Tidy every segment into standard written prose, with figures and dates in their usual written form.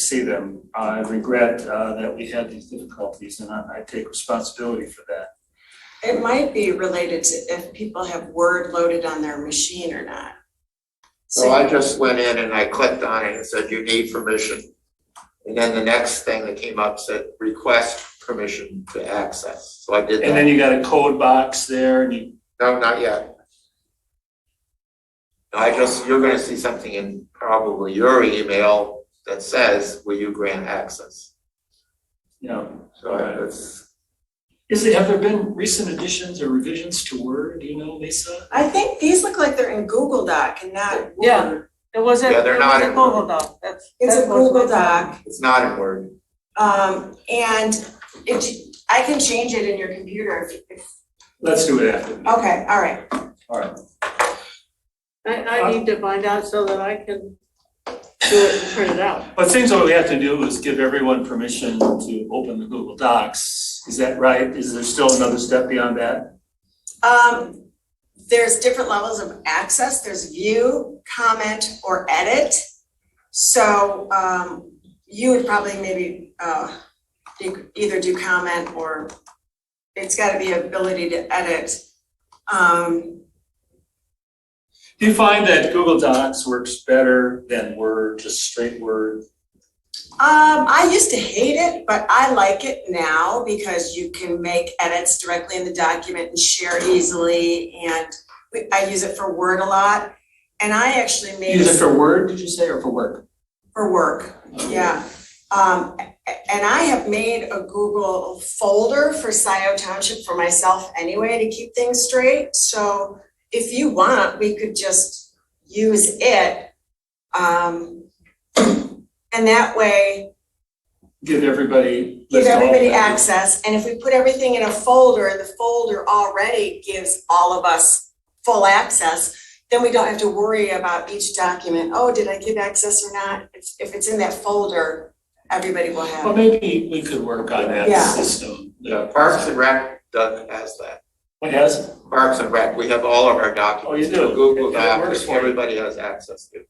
see them. I regret that we had these difficulties, and I take responsibility for that. It might be related to if people have Word loaded on their machine or not. So I just went in and I clicked on it and said, you need permission. And then the next thing that came up said, request permission to access. So I did that. And then you got a code box there, and you. No, not yet. You're gonna see something in probably your email that says, will you grant access? Yeah. So it's. Have there been recent additions or revisions to Word, do you know, Lisa? I think these look like they're in Google Doc and not Word. Yeah. It was a Google Doc. It's a Google Doc. It's not in Word. And I can change it in your computer if. Let's do it after. Okay, all right. All right. I need to find out so that I can do it and print it out. Well, it seems what we have to do is give everyone permission to open the Google Docs. Is that right? Is there still another step beyond that? There's different levels of access. There's view, comment, or edit. So you would probably maybe either do comment or it's got to be ability to edit. Do you find that Google Docs works better than Word, just straight Word? I used to hate it, but I like it now because you can make edits directly in the document and share easily. And I use it for Word a lot. And I actually made Use it for Word, did you say, or for work? For work, yeah. And I have made a Google folder for Scio Township for myself anyway to keep things straight. So if you want, we could just use it. And that way, Give everybody access. And if we put everything in a folder and the folder already gives all of us full access, then we don't have to worry about each document. Oh, did I give access or not? If it's in that folder, everybody will have. Well, maybe we could work on that system. Yeah, Parks and Rec has that. What has? Parks and Rec, we have all of our documents. Oh, you do? Google Okay, that works Docs, for you. everybody has access to.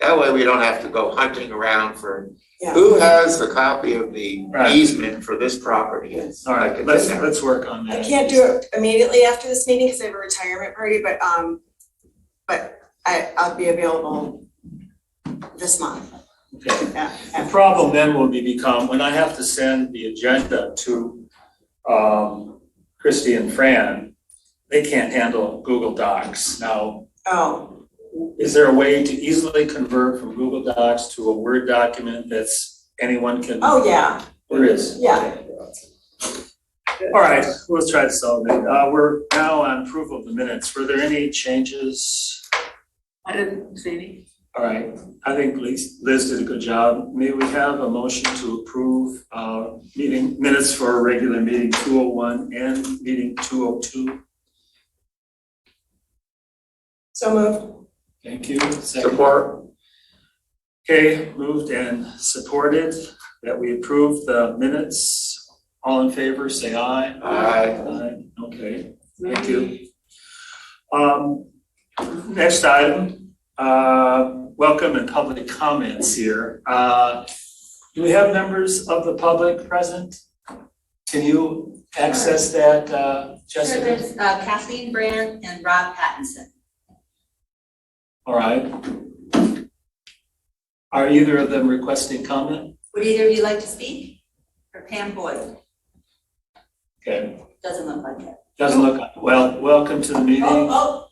That way we don't have to go hunting around for Yeah. who has the copy of the Right. easement for this property. It's All right, like let's work on that. I can't do it immediately after this meeting because I have a retirement party, but I'll be available this month. Okay. Yeah. The problem then will become when I have to send the agenda to Christy and Fran, they can't handle Google Docs. Now, is there a way to easily convert from Google Docs to a Word document that's anyone can? Oh, yeah. There is? Yeah. Okay. All right, let's try to solve it. We're now on approval of the minutes. Were there any changes? I didn't see any. All right, I think Liz did a good job. May we have a motion to approve meeting minutes for regular meeting 201 and meeting 202? So moved. Thank you. Second. Support. Okay, moved and supported that we approve the minutes. All in favor, say aye. Aye. Aye. Okay, thank you. Next item, welcome and public comments here. Do we have members of the public present? Can you access that, Jessica? Sure, there's Kathleen Brandt and Rob Pattinson. All right. Are either of them requesting comment? Would either of you like to speak? Or Pam Boyd? Okay, Doesn't look like it. doesn't look, well, welcome to the meeting. Oh,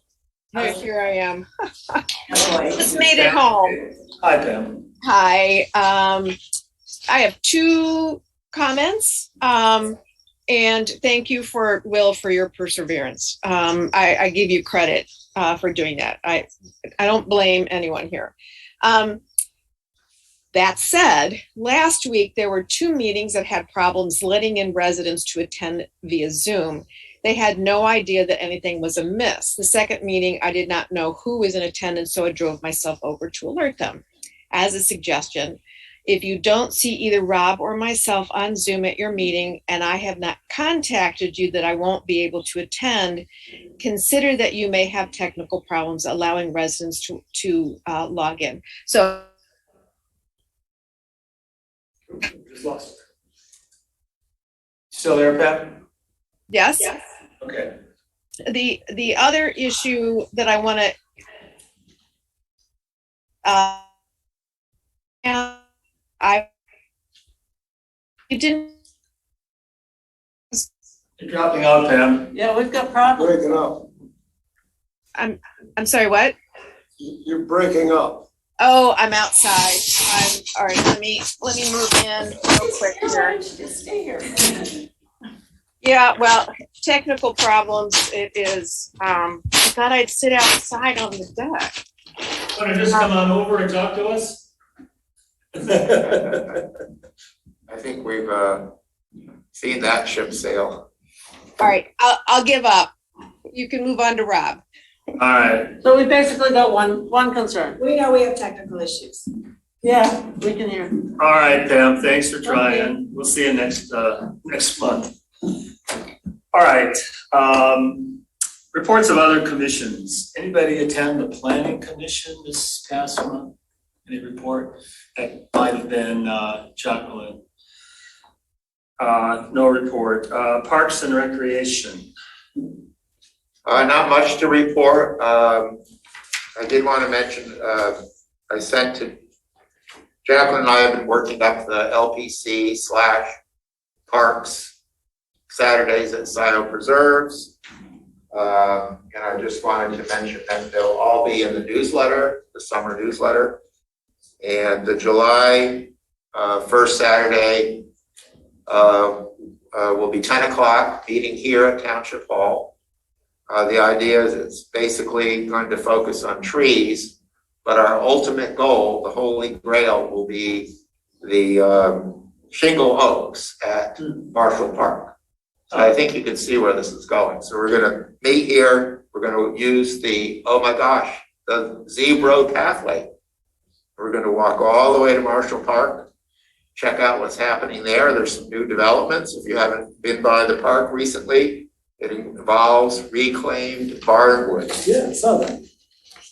Hi, here I am. Pam Boyd. Just made it home. Hi, Pam. Hi. I have two comments. And thank you Will for your perseverance. I give you credit for doing that. I don't blame anyone here. That said, last week there were two meetings that had problems letting in residents to attend via Zoom. They had no idea that anything was amiss. The second meeting, I did not know who was in attendance, so I drove myself over to alert them. As a suggestion, if you don't see either Rob or myself on Zoom at your meeting and I have not contacted you that I won't be able to attend, consider that you may have technical problems allowing residents to log in. So lost her. Still there, Pat? Yes? Okay. The other issue that I want to you didn't You're dropping out, Pam. Yeah, we've got problems. Breaking up. I'm sorry, what? You're breaking up. Oh, I'm outside. All right, let me move in real quick here. Just stay here. Yeah, well, technical problems it is. I thought I'd sit outside on the deck. Want to just come on over and talk to us? I think we've seen that ship sail. All right, I'll give up. You can move on to Rob. All right. So we basically got one concern. We know we have technical issues. Yeah, we can hear. All right, Pam, thanks for trying. We'll see you next month. All right, reports of other commissions. Anybody attend the planning commission this past month? Any report? That might have been Jacqueline. No report. Parks and Recreation. Not much to report. I did want to mention, I sent to Jacqueline and I have been working up the LPC / parks Saturdays at Scio Preserves. And I just wanted to mention that they'll all be in the newsletter, the summer newsletter. And the July 1st Saturday will be 10 o'clock, meeting here at Township Hall. The idea is it's basically going to focus on trees, but our ultimate goal, the holy grail, will be the shingle oaks at Marshall Park. So I think you can see where this is going. So we're gonna meet here, we're gonna use the, oh my gosh, the zebra pathway. We're gonna walk all the way to Marshall Park, check out what's happening there. There's some new developments. If you haven't been by the park recently, it involves reclaimed barnwood. Yeah, I saw that.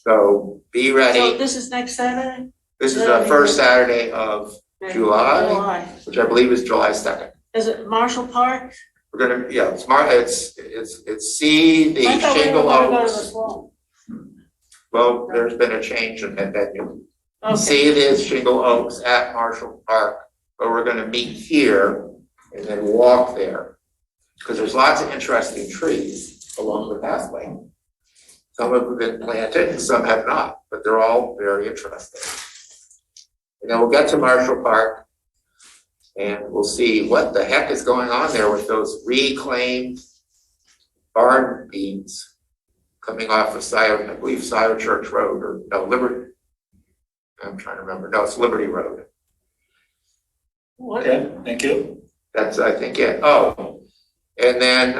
So be So ready. this is next Saturday? This is the first Saturday of July, July. which I believe is July 2nd. Is it Marshall Park? We're gonna, yeah, it's see the I thought we were shingle gonna go to the oaks. swamp. Well, there's been a change in that venue. Okay, See the shingle oaks at Marshall Park, but we're gonna meet here and then walk there. Because there's lots of interesting trees along the pathway. Some have been planted and some have not, but they're all very interesting. And then we'll get to Marshall Park and we'll see what the heck is going on there with those reclaimed barn beams coming off of Scio, I believe Scio Church Road, or no, Liberty. I'm trying to remember. No, it's Liberty Road. what, Okay, thank you. That's, I think, it. Oh, and then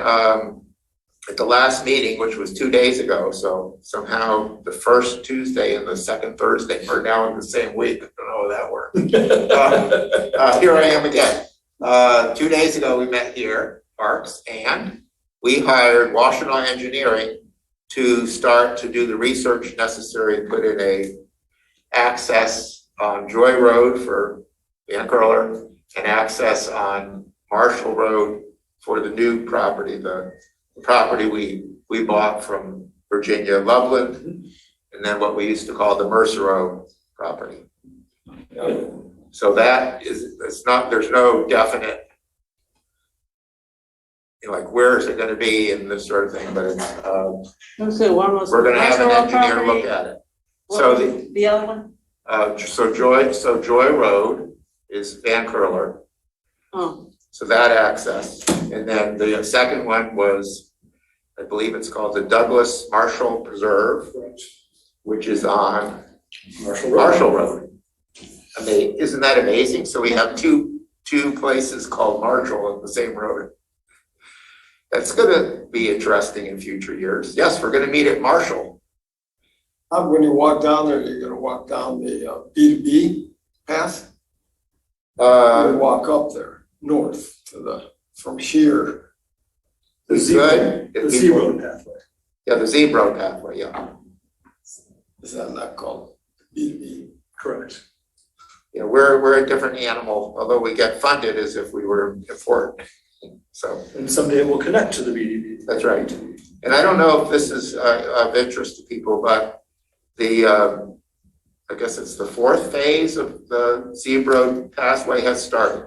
at the last meeting, which was 2 days ago, so somehow the first Tuesday and the second Thursday are now in the same week. I don't know how that works. Here I am again. 2 days ago, we met here, Parks, and we hired Washington Engineering to start to do the research necessary to put in a access on Joy Road for Van Curler and access on Marshall Road for the new property, the property we bought from Virginia Loveland, and then what we used to call the Mercer Road property. So that is, it's not, there's no definite, you know, like where is it gonna be and this sort of thing, but it's, let's see, one was. we're gonna have an Marshall engineer property. look at it. What So was the other one? So Joy Road is Van Curler, Oh, so that access. And then the second one was, I believe it's called the Douglas Marshall Preserve, which is on Marshall Road. I mean, isn't that amazing? So we have two places called Marshall on the same road. That's gonna be interesting in future years. Yes, we're gonna meet at Marshall. When you walk down there, you're gonna walk down the B2B path. You walk up there, north to from here. It's good. The zebra pathway. Yeah, the zebra pathway, yeah. Is that not called B2B? Correct. you know, we're a different animal, although we get funded as if we were important. So, And someday it will connect to the BDB. that's right. And I don't know if this is of interest to people, but the, I guess it's the fourth phase of the Zeeb Road Pathway has started.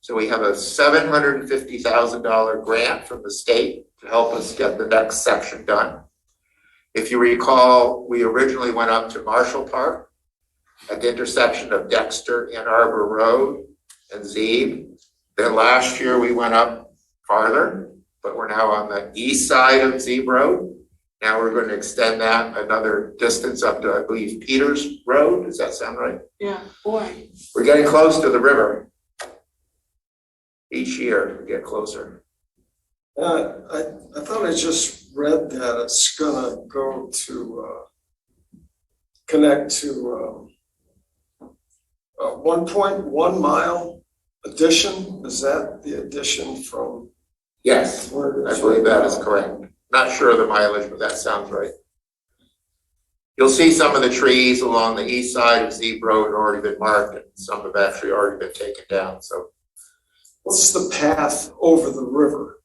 So we have a $750,000 grant from the state to help us get the next section done. If you recall, we originally went up to Marshall Park at the intersection of Dexter, Ann Arbor Road and Zeeb. Then last year we went up farther, but we're now on the east side of Zeeb Road. Now we're going to extend that another distance up to, I believe, Peters Road. Does that sound right? Yeah, boy. We're getting close to the river. Each year we get closer. I thought I just read that it's gonna go to, connect to, 1.1 mile addition. Is that the addition from Yes, where it I is believe right that is now? correct. Not sure of the mileage, but that sounds right. You'll see some of the trees along the east side of Zeeb Road have already been marked, and some have actually already been taken down, so. What's the path over the river?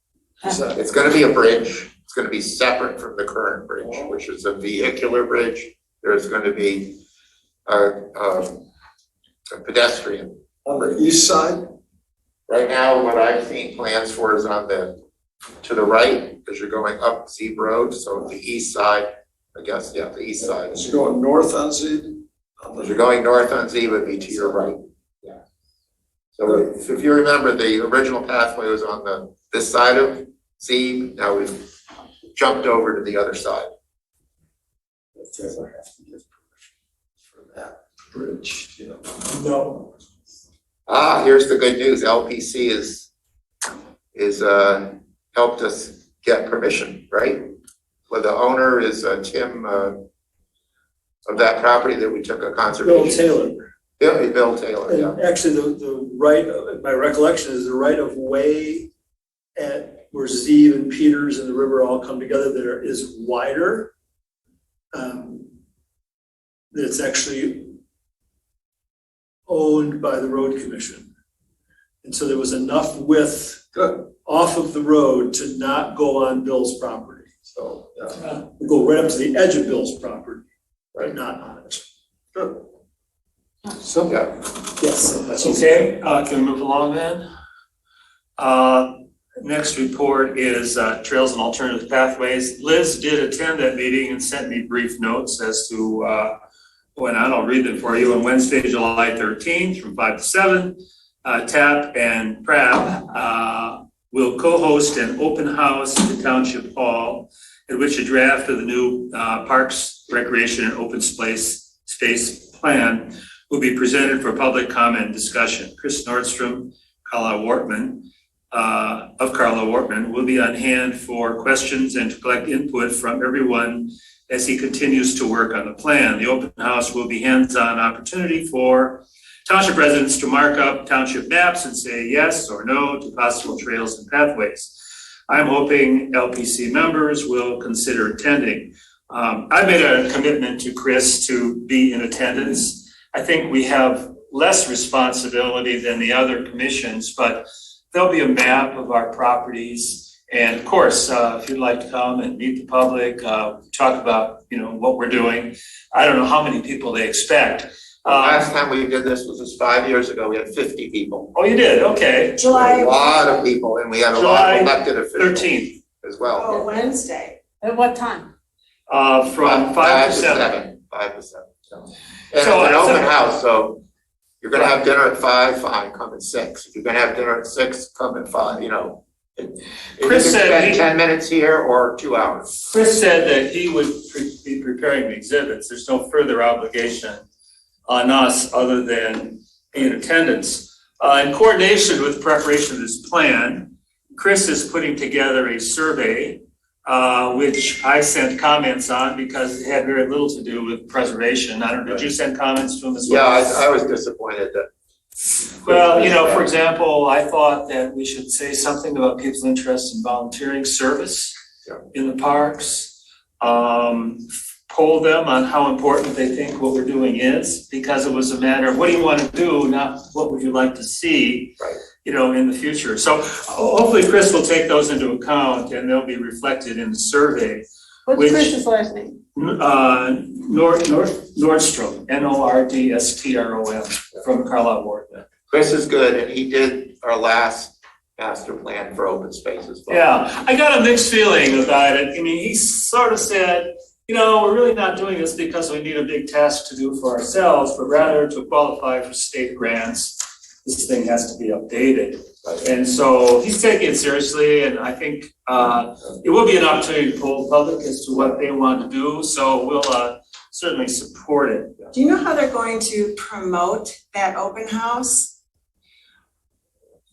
Is that, It's gonna be a bridge. It's gonna be separate from the current bridge, which is a vehicular bridge. There's gonna be a pedestrian. on the east side? Right now, what I've seen plans for is on the, to the right, as you're going up Zeeb Road, so the east side, I guess, yeah, the east side. Is it going north on Zeeb? As you're going north on Zeeb, it'd be to your right. Yeah. So if you remember, the original pathway was on this side of Zeeb. Now we've jumped over to the other side. If they ever have to give permission for that bridge, you know. No. Here's the good news. LPC is helped us get permission, right? Well, the owner is Tim of that property that we took a conservation. Bill Taylor. Bill Taylor, yeah. And actually, the right, my recollection is the right of way at where Zeeb and Peters and the river all come together there is wider. That's actually owned by the road commission. And so there was enough width off of the road to not go on Bill's property. So we go right up to the edge of Bill's property, right, not on it. Good. So, yeah. Yes. Okay, can we move along then? Next report is Trails and Alternative Pathways. Liz did attend that meeting and sent me brief notes as to went on. I'll read them for you. On Wednesday, July 13th from 5 to 7, TAP and PRAB will co-host an open house at the Township Hall at which a draft of the new Parks, Recreation, and Open Space Plan will be presented for public comment and discussion. Chris Nordstrom, Carla Wortman, of Carla Wortman will be on hand for questions and to collect input from everyone as he continues to work on the plan. The open house will be hands-on opportunity for township residents to mark up township maps and say yes or no to possible trails and pathways. I'm hoping LPC members will consider attending. I made a commitment to Chris to be in attendance. I think we have less responsibility than the other commissions, but there'll be a map of our properties. And of course, if you'd like to come and meet the public, talk about, what we're doing. I don't know how many people they expect. Last time we did this was just 5 years ago. We had 50 people. Oh, you did? Okay. A lot of people, and we had a lot of elected officials 13th, as well. Oh, Wednesday. At what time? from 5 to 7. 5 to 7. And it's an open house, so you're gonna have dinner at 5, fine, come at 6. If you're gonna have dinner at 6, come at 5, If you can Chris said spend he- 10 minutes here or 2 hours. Chris said that he would be preparing the exhibits. There's no further obligation on us other than in attendance. In coordination with preparation of this plan, Chris is putting together a survey, which I sent comments on because it had very little to do with preservation. I don't know, did you send comments to him as well? Yeah, I was disappointed that. Well, for example, I thought that we should say something about people's interest in volunteering service Yeah. in the parks. poll them on how important they think what we're doing is, because it was a matter of what do you want to do, not what would you like to see, Right. you know, in the future. So hopefully Chris will take those into account and they'll be reflected in the survey. What's Which- Chris's last name? Nordstrom, Nordstrom, from Carlisle Ward. Chris is good, and he did our last master plan for open space as well. Yeah, I got a mixed feeling about it. I mean, he sort of said, you know, we're really not doing this because we need a big task to do for ourselves, but rather to qualify for state grants, this thing has to be updated. And so he's taking it seriously, and I think it will be an opportunity to poll the public as to what they want to do, so we'll certainly support it. Do you know how they're going to promote that open house?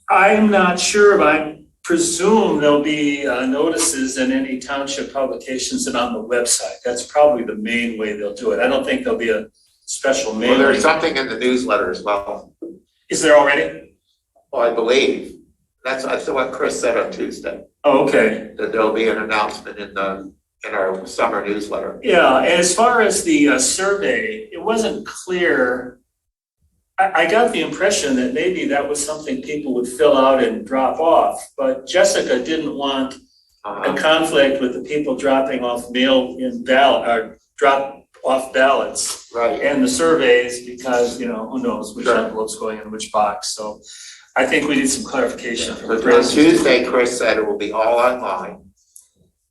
I'm not sure, but I presume there'll be notices in any township publications and on the website. That's probably the main way they'll do it. I don't think there'll be a special Well, mailing. there's something in the newsletter as well. Is there already? Well, I believe, that's what Chris said on Tuesday, Oh, okay. that there'll be an announcement in our summer newsletter. Yeah, and as far as the survey, it wasn't clear. I got the impression that maybe that was something people would fill out and drop off, but Jessica didn't want a conflict with the people dropping off drop off ballots Right, and the surveys, because, you know, who knows which Sure. envelope's going in which box, so I think we need some clarification from but Chris. on Tuesday, Chris said it will be all online.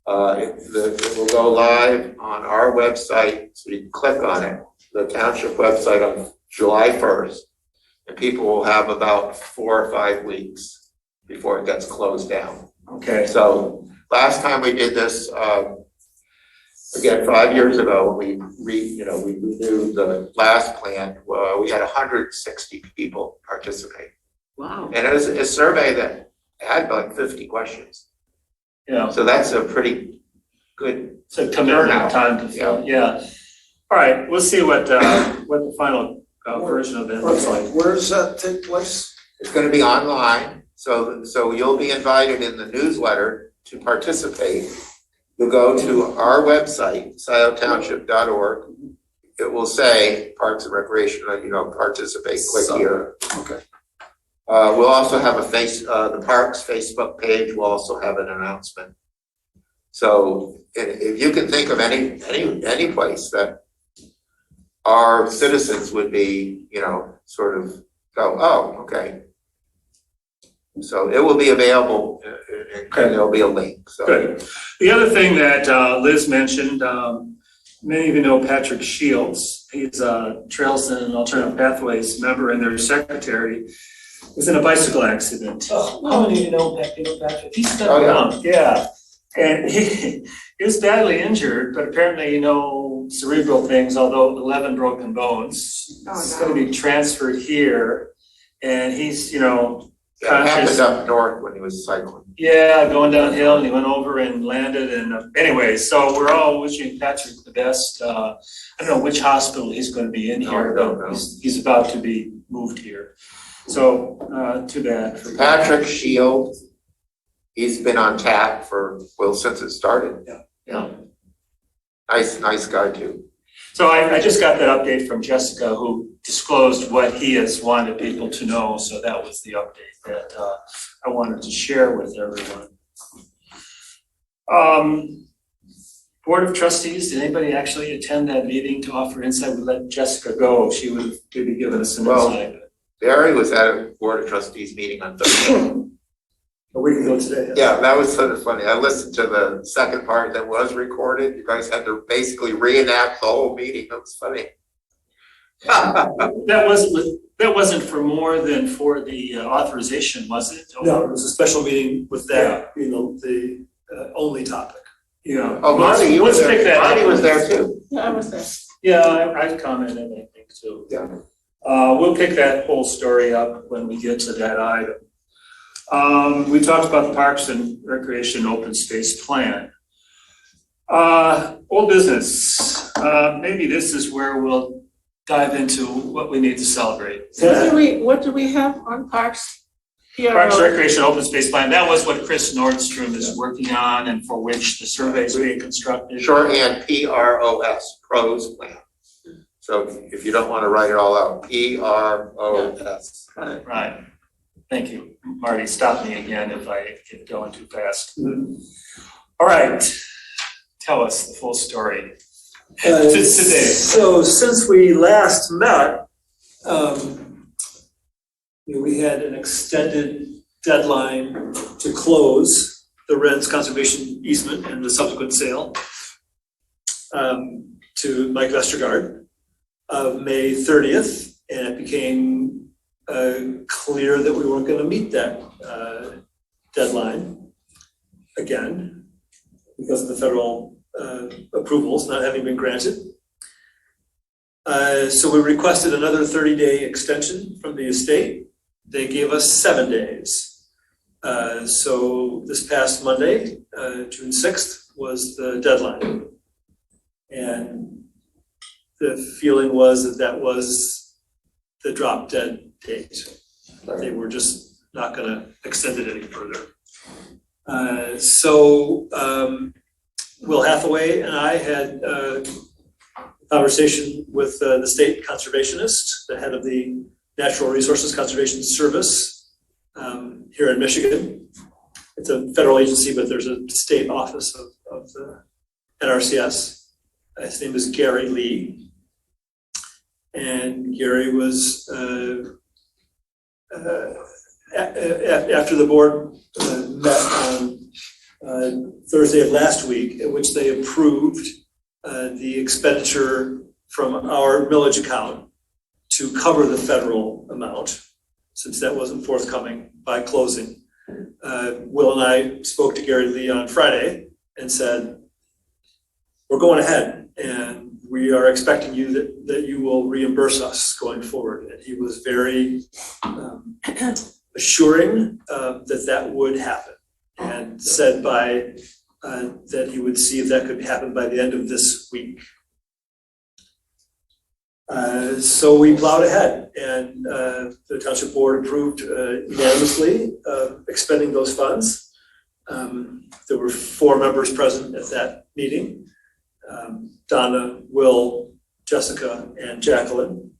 It will go live on our website, so you can click on it, the township website on July 1st. And people will have about 4 or 5 weeks before it gets closed down. Okay, So last time we did this, again, 5 years ago, when we renewed the last plan, we had 160 people participate. Wow. And it was a survey that had like 50 questions. yeah, So that's a pretty good, it's a commitment Turnout. time to fill, yeah. All right, we'll see what the final version of it looks like. Where does that take place? it's gonna be online, so you'll be invited in the newsletter to participate. You'll go to our website, sciotownship.org. It will say Parks and Recreation, participate, click here. Okay. We'll also have the Parks Facebook page will also have an announcement. So if you can think of any place that our citizens would be, sort of go, oh, okay. So it will be available and there'll be a link, so. Good. The other thing that Liz mentioned, many of you know Patrick Shields. He's a Trails and Alternative Pathways member and their secretary. Was in a bicycle accident. Oh, how many of you know Patrick? He's been around, yeah. And he was badly injured, but apparently, cerebral things, although 11 broken bones. Oh, He's no. gonna be transferred here, and he's, It happened conscious. up north when he was cycling. Yeah, going downhill, and he went over and landed, and anyway, so we're all wishing Patrick the best. I don't know which hospital he's gonna be in No, here, I don't but know. he's about to be moved here. So, too bad. for Patrick Shield, he's been on tap since it started. Yeah. Nice guy too. So I just got that update from Jessica, who disclosed what he has wanted people to know, so that was the update that I wanted to share with everyone. Board of Trustees, did anybody actually attend that meeting to offer insight? We let Jessica go, she would have maybe given us some Well, insight. Barry was at a Board of Trustees meeting on Thursday. A week ago today. Yeah, that was sort of funny. I listened to the second part that was recorded. You guys had to basically reenact the whole meeting. That was funny. That wasn't for more than for the authorization, was it? No, it was a special meeting with that being the only topic. Yeah. Oh, Marty, you were Let's pick there. that up. Marty was there too. Yeah, I was there. Yeah, I've commented, I think, too. Yeah. We'll pick that whole story up when we get to that item. We talked about the Parks and Recreation Open Space Plan. Old business, maybe this is where we'll dive into what we need to celebrate. What do we have on parks? Parks Recreation Open Space Plan, that was what Chris Nordstrom is working on and for which the survey is being constructed. Shorthand PROS, pros plan. So if you don't want to write it all out, PROS. Right. Thank you, Marty. Stop me again if I get going too fast. All right. Tell us the full story. Today. So since we last met, we had an extended deadline to close the Wren's conservation easement and the subsequent sale to Mike Vestergaard of May 30th, and it became clear that we weren't going to meet that deadline again because of the federal approvals not having been granted. So we requested another 30-day extension from the estate. They gave us 7 days. So this past Monday, June 6th, was the deadline. And the feeling was that that was the drop dead date. They were just not going to extend it any further. So Will Hathaway and I had a conversation with the state conservationist, the head of the Natural Resources Conservation Service here in Michigan. It's a federal agency, but there's a state office of the NRCS. His name is Gary Lee. And Gary was, after the board met on Thursday of last week, at which they approved the expenditure from our millage account to cover the federal amount, since that wasn't forthcoming by closing. Will and I spoke to Gary Lee on Friday and said, we're going ahead and we are expecting you that you will reimburse us going forward. And he was very assuring that would happen, and said that he would see if that could happen by the end of this week. So we plowed ahead, and the township board approved unanimously expending those funds. There were 4 members present at that meeting: Donna, Will, Jessica, and Jacqueline,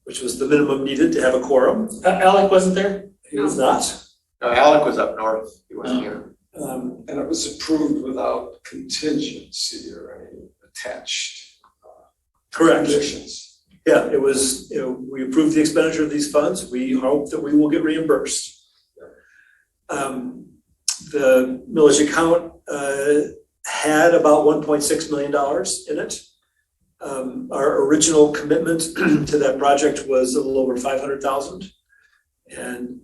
which was the minimum needed to have a quorum. Alec wasn't there? He was not. No, Alec was up north, he wasn't here. And it was approved without contingency or any attached Correct. conditions. Yeah, it was, we approved the expenditure of these funds. We hope that we will get reimbursed. The millage account had about $1.6 million in it. Our original commitment to that project was a little over $500,000. And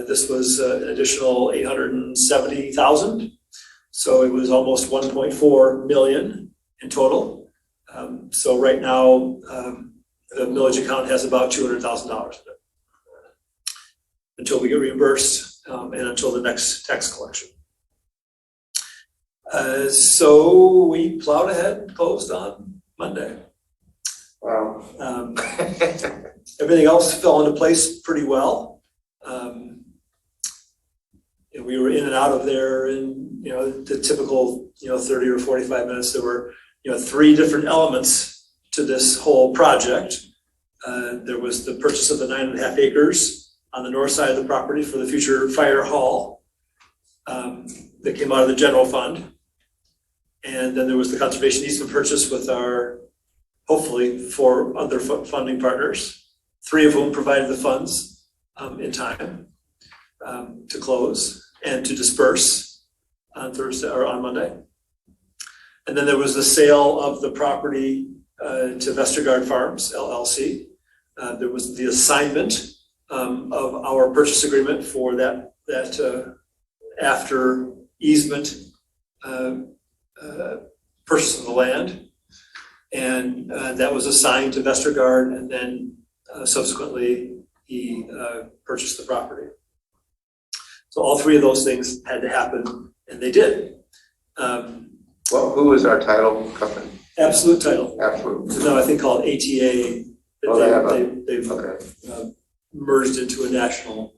this was an additional $870,000. So it was almost 1.4 million in total. So right now, the millage account has about $200,000 in it until we get reimbursed and until the next tax collection. So we plowed ahead and closed on Monday. Wow. Everything else fell into place pretty well. We were in and out of there in the typical 30 or 45 minutes. There were 3 different elements to this whole project. There was the purchase of the 9.5 acres on the north side of the property for the future fire hall that came out of the general fund. And then there was the conservation easement purchase with our, hopefully, 4 other funding partners, 3 of whom provided the funds in time to close and to disperse on Thursday or on Monday. And then there was the sale of the property to Vestergaard Farms, LLC. There was the assignment of our purchase agreement for that after easement purchase of the land. And that was assigned to Vestergaard, and then subsequently he purchased the property. So all 3 of those things had to happen, and they did. Well, who is our title company? Absolute Title. Absolute. So now I think called ATA. Oh, they have They've Okay. merged into a national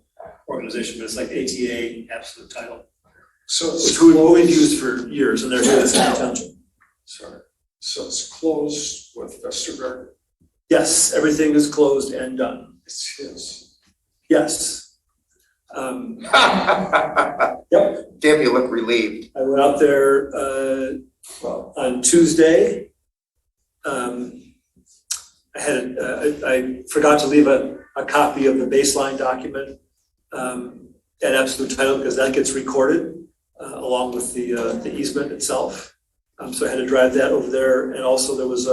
organization, but it's like ATA, Absolute Title. So It's it's who we've closed, used for years, and they're here in Scio Township. sorry, so it's closed with Vestergaard, Yes, everything is closed and done. it's his. Yes. Yep. Tim, you look relieved. I went out there on Tuesday. I forgot to leave a copy of the baseline document at Absolute Title because that gets recorded along with the easement itself. So I had to drive that over there, and also there was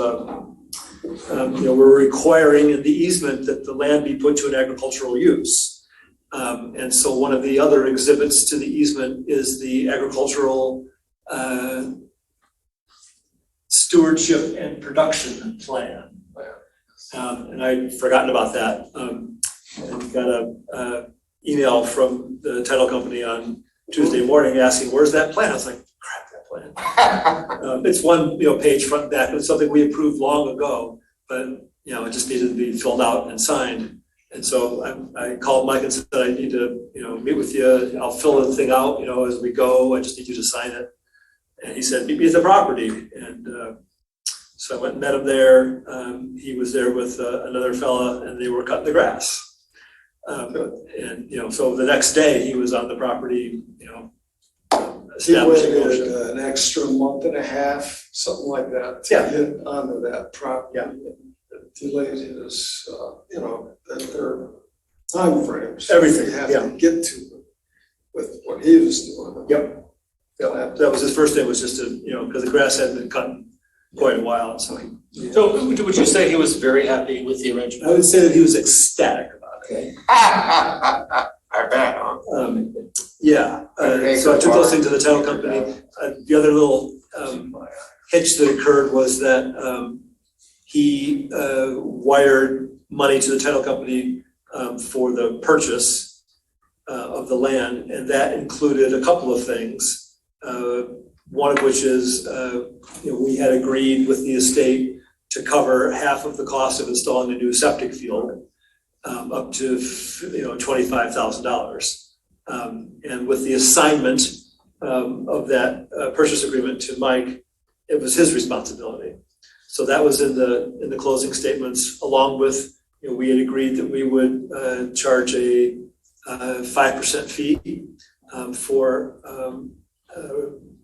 we're requiring in the easement that the land be put to an agricultural use. And so one of the other exhibits to the easement is the agricultural stewardship and production plan. And I'd forgotten about that. And got a email from the title company on Tuesday morning asking, where's that plan? I was like, crap, that plan. It's one, page front and back. It's something we approved long ago, but, it just needed to be filled out and signed. And so I called Mike and said, I need to, meet with you. I'll fill the thing out, as we go. I just need you to sign it. And he said, meet me at the property. And so I went and met him there. He was there with another fella, and they were cutting the grass. And, so the next day he was on the property, He establishing waited ownership. an extra month and a half, something like that, to Yeah. get onto that property. Yeah. It delayed his, their timeframes. Everything, They have yeah. to get to with what he was doing. Yep. That was his first day, was just to, because the grass hadn't been cut in quite a while, and so he. So would you say he was very happy with the arrangement? I would say that he was ecstatic about it. I bet, huh? Yeah, so I took those things to the title company. The other little hitch that occurred was that he wired money to the title company for the purchase of the land, and that included a couple of things. One of which is, we had agreed with the estate to cover half of the cost of installing a new septic field, up to $25,000. And with the assignment of that purchase agreement to Mike, it was his responsibility. So that was in the closing statements, along with, we had agreed that we would charge a 5% fee for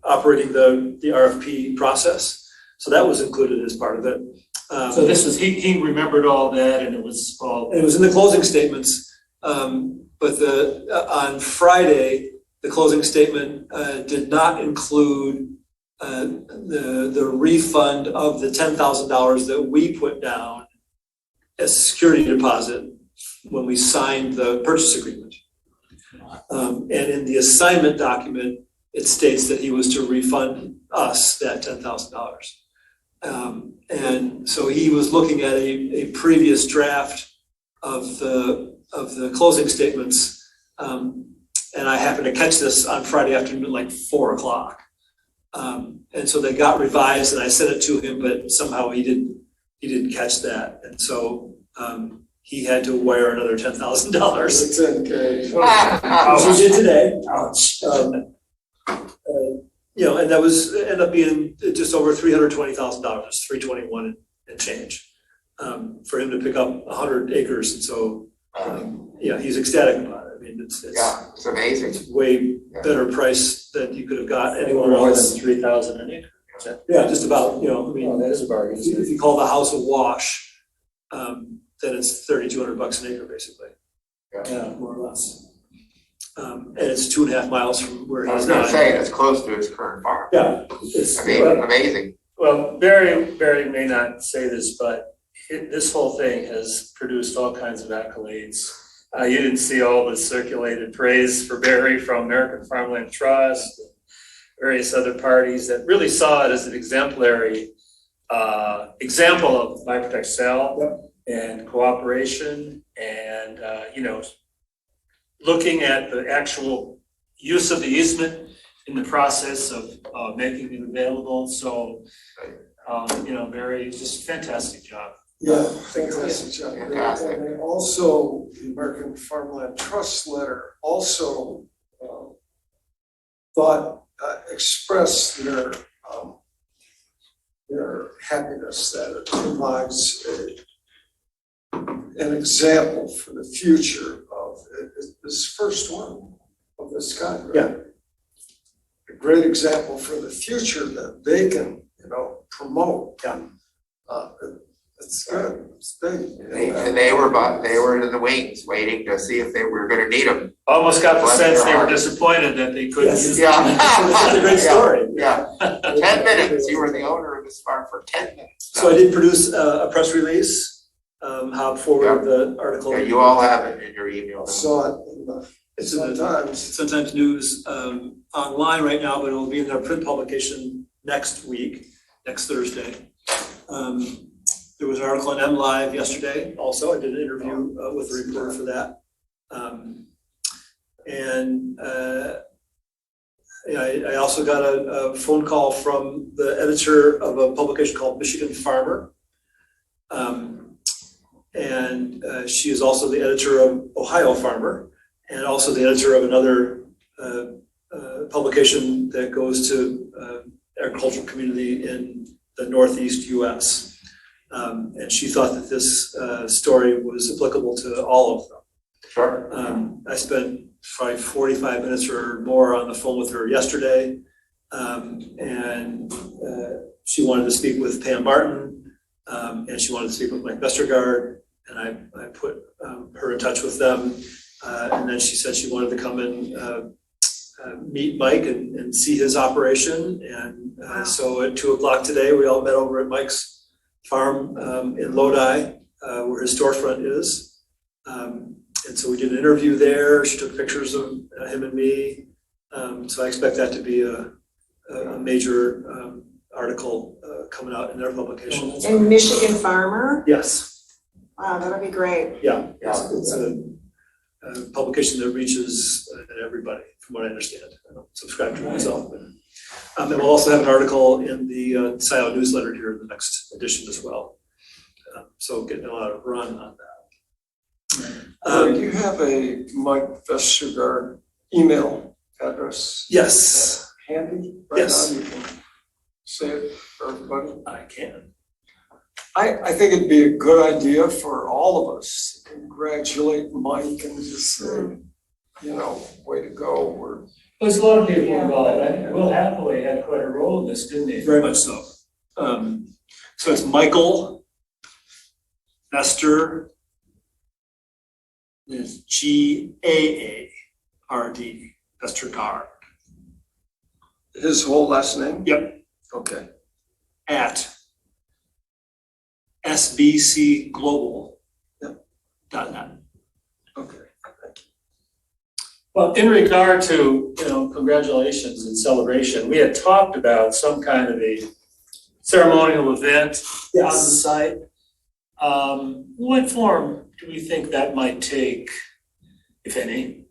operating the RFP process. So that was included as part of it. So this was, he remembered all that, and it was all. It was in the closing statements, but on Friday, the closing statement did not include the refund of the $10,000 that we put down as security deposit when we signed the purchase agreement. And in the assignment document, it states that he was to refund us that $10,000. And so he was looking at a previous draft of the closing statements. And I happened to catch this on Friday afternoon at like 4:00. And so they got revised, and I sent it to him, but somehow he didn't catch that. And so he had to wire another $10,000. It's okay. Which he did today. And that was ended up being just over $320,000, it's $321 and change, for him to pick up 100 acres. And so, he's ecstatic about it. I mean, it's amazing. way better price than you could have got anywhere More else. than 3,000 an acre. Yeah, just about, That is a bargain. if you call the house a wash, then it's $3,200 an acre, basically. Yeah. More or less. And it's 2.5 miles from where I was he's gonna not. say, it's close to his current farm. Yeah, it's, Amazing. Well, Barry may not say this, but this whole thing has produced all kinds of accolades. You didn't see all the circulated praise for Barry from American Farmland Trust, and various other parties that really saw it as an exemplary example of Buy, Protect, Sell and cooperation, and looking at the actual use of the easement in the process of making it available. So, very just fantastic job. Yeah, fantastic job. Fantastic. And they also, the American Farmland Trust letter also expressed their happiness that it provides an example for the future of this first one of this kind. Right? Yeah. A great example for the future that they can, promote. Yeah. It's good. It's big. And they were in the wings waiting to see if they were gonna need them. Almost got the Bless sense their they were hearts. disappointed that they couldn't Yes. use it. Yeah. It's a great story. Yeah, 10 minutes, you were the owner of this farm for 10 minutes. So I did produce a press release, how forward the article. Yeah, you all have it in your email. I saw it in the It's in the sometimes. Sometimes News online right now, but it'll be in their print publication next week, next Thursday. There was an article on MLive yesterday also. I did an interview with the reporter for that. I also got a phone call from the editor of a publication called Michigan Farmer. She is also the editor of Ohio Farmer and also the editor of another publication that goes to agricultural community in the Northeast US. And she thought that this story was applicable to all of them. Sure. I spent probably 45 minutes or more on the phone with her yesterday. And she wanted to speak with Pam Martin, and she wanted to speak with Mike Vestergaard, and I put her in touch with them. And then she said she wanted to come and meet Mike and see his operation. And so at 2:00 today, we all met over at Mike's farm in Lodi, where his storefront is. And so we did an interview there. She took pictures of him and me. So I expect that to be a major article coming out in their publication. And Michigan Farmer, Yes, wow, that'll be great. yeah, it's a publication that reaches everybody, from what I understand. I don't subscribe to it myself. And we'll also have an article in the Scio newsletter here in the next edition as well. So getting a lot of run on that. Do you have a Mike Vestergaard email address Yes, handy right Yes. now? You can say it for everybody. I can. I think it'd be a good idea for all of us to congratulate Mike and just say, way to go. There's a lot of people involved. I think Will Hathaway had quite a role in this, didn't he? Very much so. So it's Michael Vester, it's Gaard, Vestergaard, His whole last name? Yep. Okay. at sbcglobal.net. Okay. Well, in regard to, congratulations and celebration, we had talked about some kind of a ceremonial event on the site. What form do we think that might take, if any?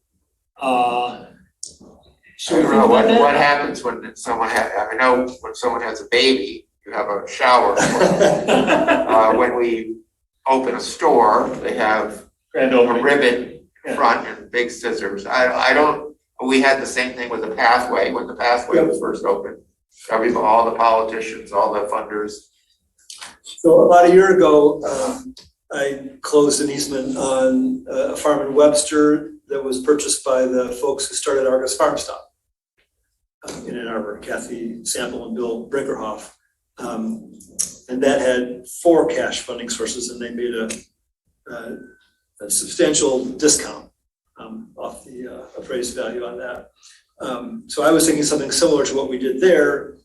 Should we I don't think know about that? what happens when someone I know when someone has a baby, you have a shower. When we open a store, they have Grand a opening. ribbon in front and big scissors. We had the same thing with the pathway, when the pathway was first opened. All the politicians, all the funders. So about a year ago, I closed an easement on a farm in Webster that was purchased by the folks who started Argus Farm Stop in Ann Arbor, Kathy Sample and Bill Brinkerhoff. And that had 4 cash funding sources, and they made a substantial discount off the appraised value on that. So I was thinking something similar to what we did there,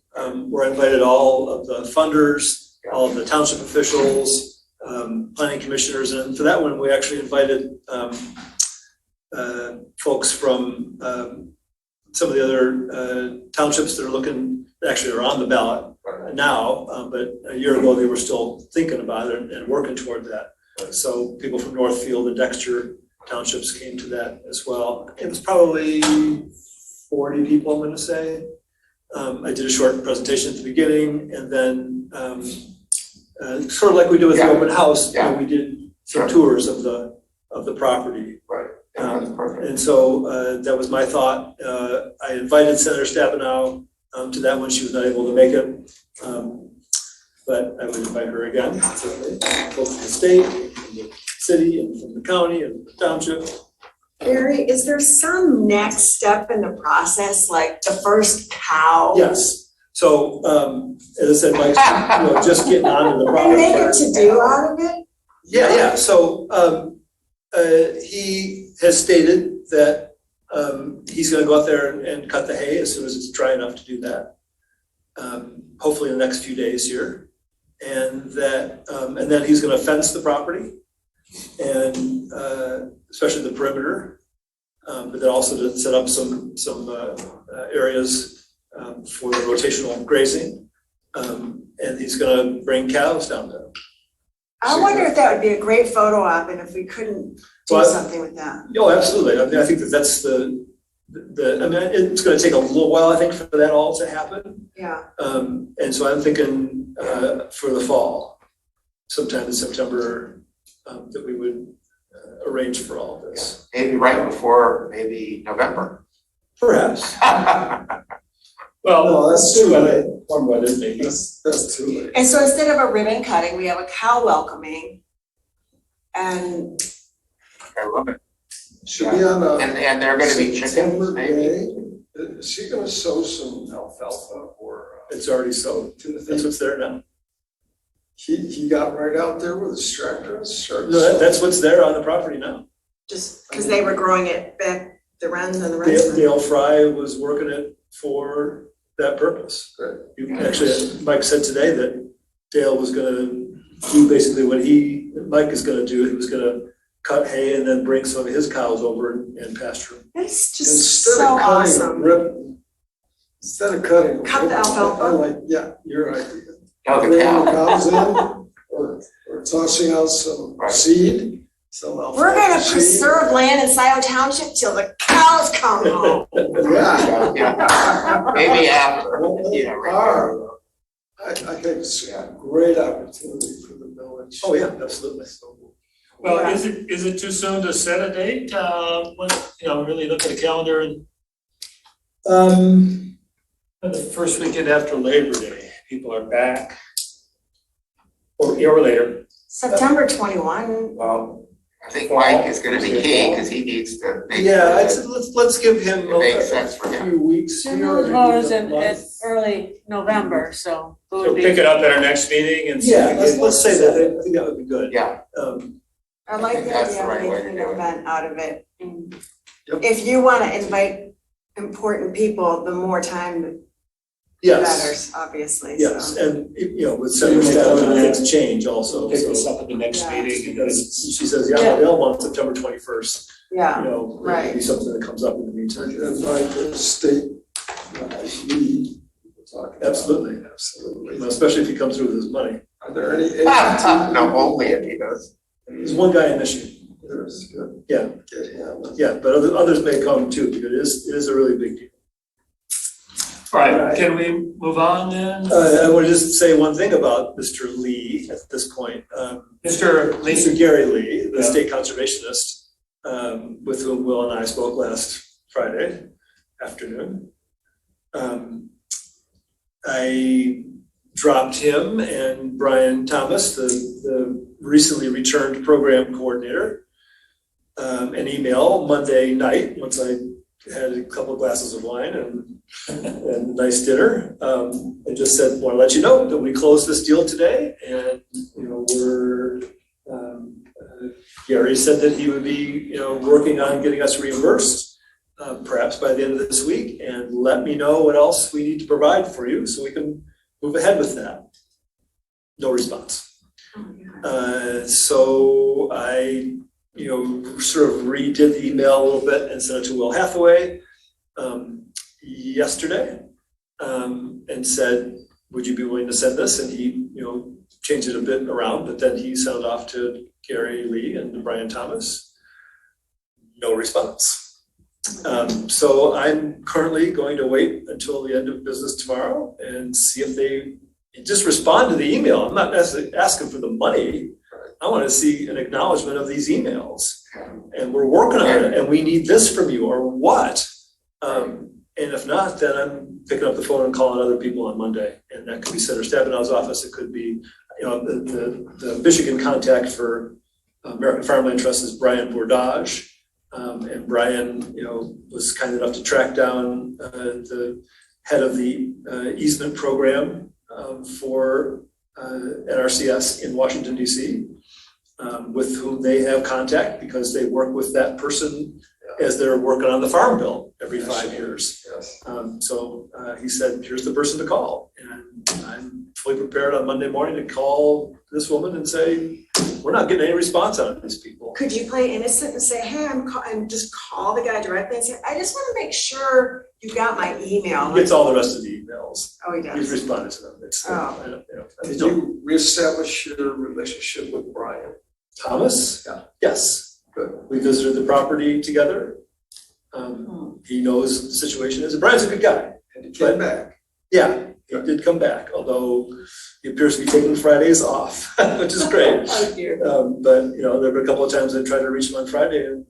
where I invited all of the funders, all of the township officials, planning commissioners, and for that one, we actually invited folks from some of the other townships that actually are on the ballot now, but a year ago, they were still thinking about it and working toward that. So people from Northfield and Dexter townships came to that as well. It was probably 40 people, I'm gonna say. I did a short presentation at the beginning, and then sort of like we did with the Yeah. open house, Yeah. we did some Sure. tours of the property. Right, yeah, that's perfect. And so that was my thought. I invited Senator Stabenow to that one. She was not able to make it. But I would invite her again, certainly, both from the state, and from the city, and from the county, and the township. Gary, is there some next step in the process, like the first cow? Yes, so as I said, Mike's, just getting onto the Are they property. making to-do out of it? Yeah, so he has stated that he's gonna go out there and cut the hay as soon as it's dry enough to do that. Hopefully in the next few days here. And then he's gonna fence the property and especially the perimeter. But then also to set up some areas for the rotational grazing. And he's gonna bring cows down there. I wonder if that would be a great photo op and if we couldn't do Well, something with that. Oh, absolutely. I mean, I think that's I mean, it's gonna take a little while, I think, for that all to happen. Yeah. And so I'm thinking for the fall, sometime in September, that we would arrange for all of this. Maybe right before, maybe November. Perhaps. Well, No, that's too late. Warm weather, maybe. That's too late. And so instead of a ribbon cutting, we have a cow welcoming. And I love it. Should be on a. And they're gonna be chickens, September maybe. day. Is she gonna sow some alfalfa or? It's already sowed. That's what's there now. He got right out there with his tractor and started. No, that's what's there on the property now. just because they were growing it back, the wrens and the rest. Dale Fry was working it for that purpose. Right. Actually, Mike said today that Dale was gonna do basically what Mike is gonna do. He was gonna cut hay and then bring some of his cows over and pasture them. It's just Instead so of cutting a awesome. ribbon, instead of cutting. a Cut the ribbon, alfalfa. I like, yeah, you're right. No, the Bringing the cow. cows in, or tossing out some Right. seed, some alfalfa. We're gonna seed. preserve land in Scio Township till the cows come home. Yeah. Yeah, maybe after, yeah, right there. I think it's a great opportunity for the village. Oh, yeah, absolutely. Well, Yeah. is it too soon to set a date? When, really look at the calendar and the first weekend after Labor Day, people are back. Or later. September 21, Well, I think Mike is gonna be key, cause he needs to make sure Yeah, that let's give him it makes a sense for him. few weeks June here. was always in month. early November, so it So would be. pick it up at our next meeting and. Yeah, let's say that. I think that would be good. Yeah, I like think the that's idea the of right way to making do an it. event out of it. Yep. If you wanna invite important people, the more time, the Yes, better, obviously, yes, so. and, with Senator Stabenow, things change also, Pick so. this up at the next Yeah. meeting and Because she says, yeah, they'll want September 21st, Yeah, there may right. be something that comes up in the We meantime. can invite the state, lead. Absolutely. Absolutely. Especially if he comes through with his money. Are there any? no, only if he does. There's one guy in Michigan, There's good. Yeah. Get him. yeah, but others may come too, because it is a really big deal. All right, can we move on then? I want to just say one thing about Mr. Lee at this point. Mr. Lee? Mr. Gary Lee, the Yeah. state conservationist, with whom Will and I spoke last Friday afternoon. I dropped him and Brian Thomas, the recently returned program coordinator, an email Monday night, once I had a couple of glasses of wine and a nice dinner, and just said, want to let you know that we closed this deal today, and Gary said that he would be working on getting us reimbursed, perhaps by the end of this week, and let me know what else we need to provide for you so we can move ahead with that. No response. So I sort of redid the email a little bit and sent it to Will Hathaway yesterday, and said, would you be willing to send this? And he, changed it a bit around, but then he sent it off to Gary Lee and to Brian Thomas. No response. So I'm currently going to wait until the end of business tomorrow and see if they just respond to the email. I'm not necessarily asking for the money. I want to see an acknowledgement of these emails. And we're working on it, and we need this from you, or what? And if not, then I'm picking up the phone and calling other people on Monday. And that could be Senator Stabenow's office. It could be, the Michigan contact for American Farmland Trust is Brian Bourdage. And Brian, was kind enough to track down the head of the easement program for NRCS in Washington, D.C., with whom they have contact because they work with that person as they're working on the farm bill every 5 years. Yes. So he said, here's the person to call. And I'm fully prepared on Monday morning to call this woman and say, we're not getting any response out of these people. Could you play innocent and say, hey, and just call the guy directly and say, I just want to make sure you got my email. He gets all the rest of the emails. Oh, he He's does. responded to them. It's, Oh. Did you reestablish your relationship with Brian? Thomas? Yeah. Yes. Good. We visited the property together. He knows the situation is, Brian's a good guy. And he came back. Yeah, he did come back, although he appears to be taking Fridays off, which is great. Oh, dear. But, there have been a couple of times I tried to reach him on Friday and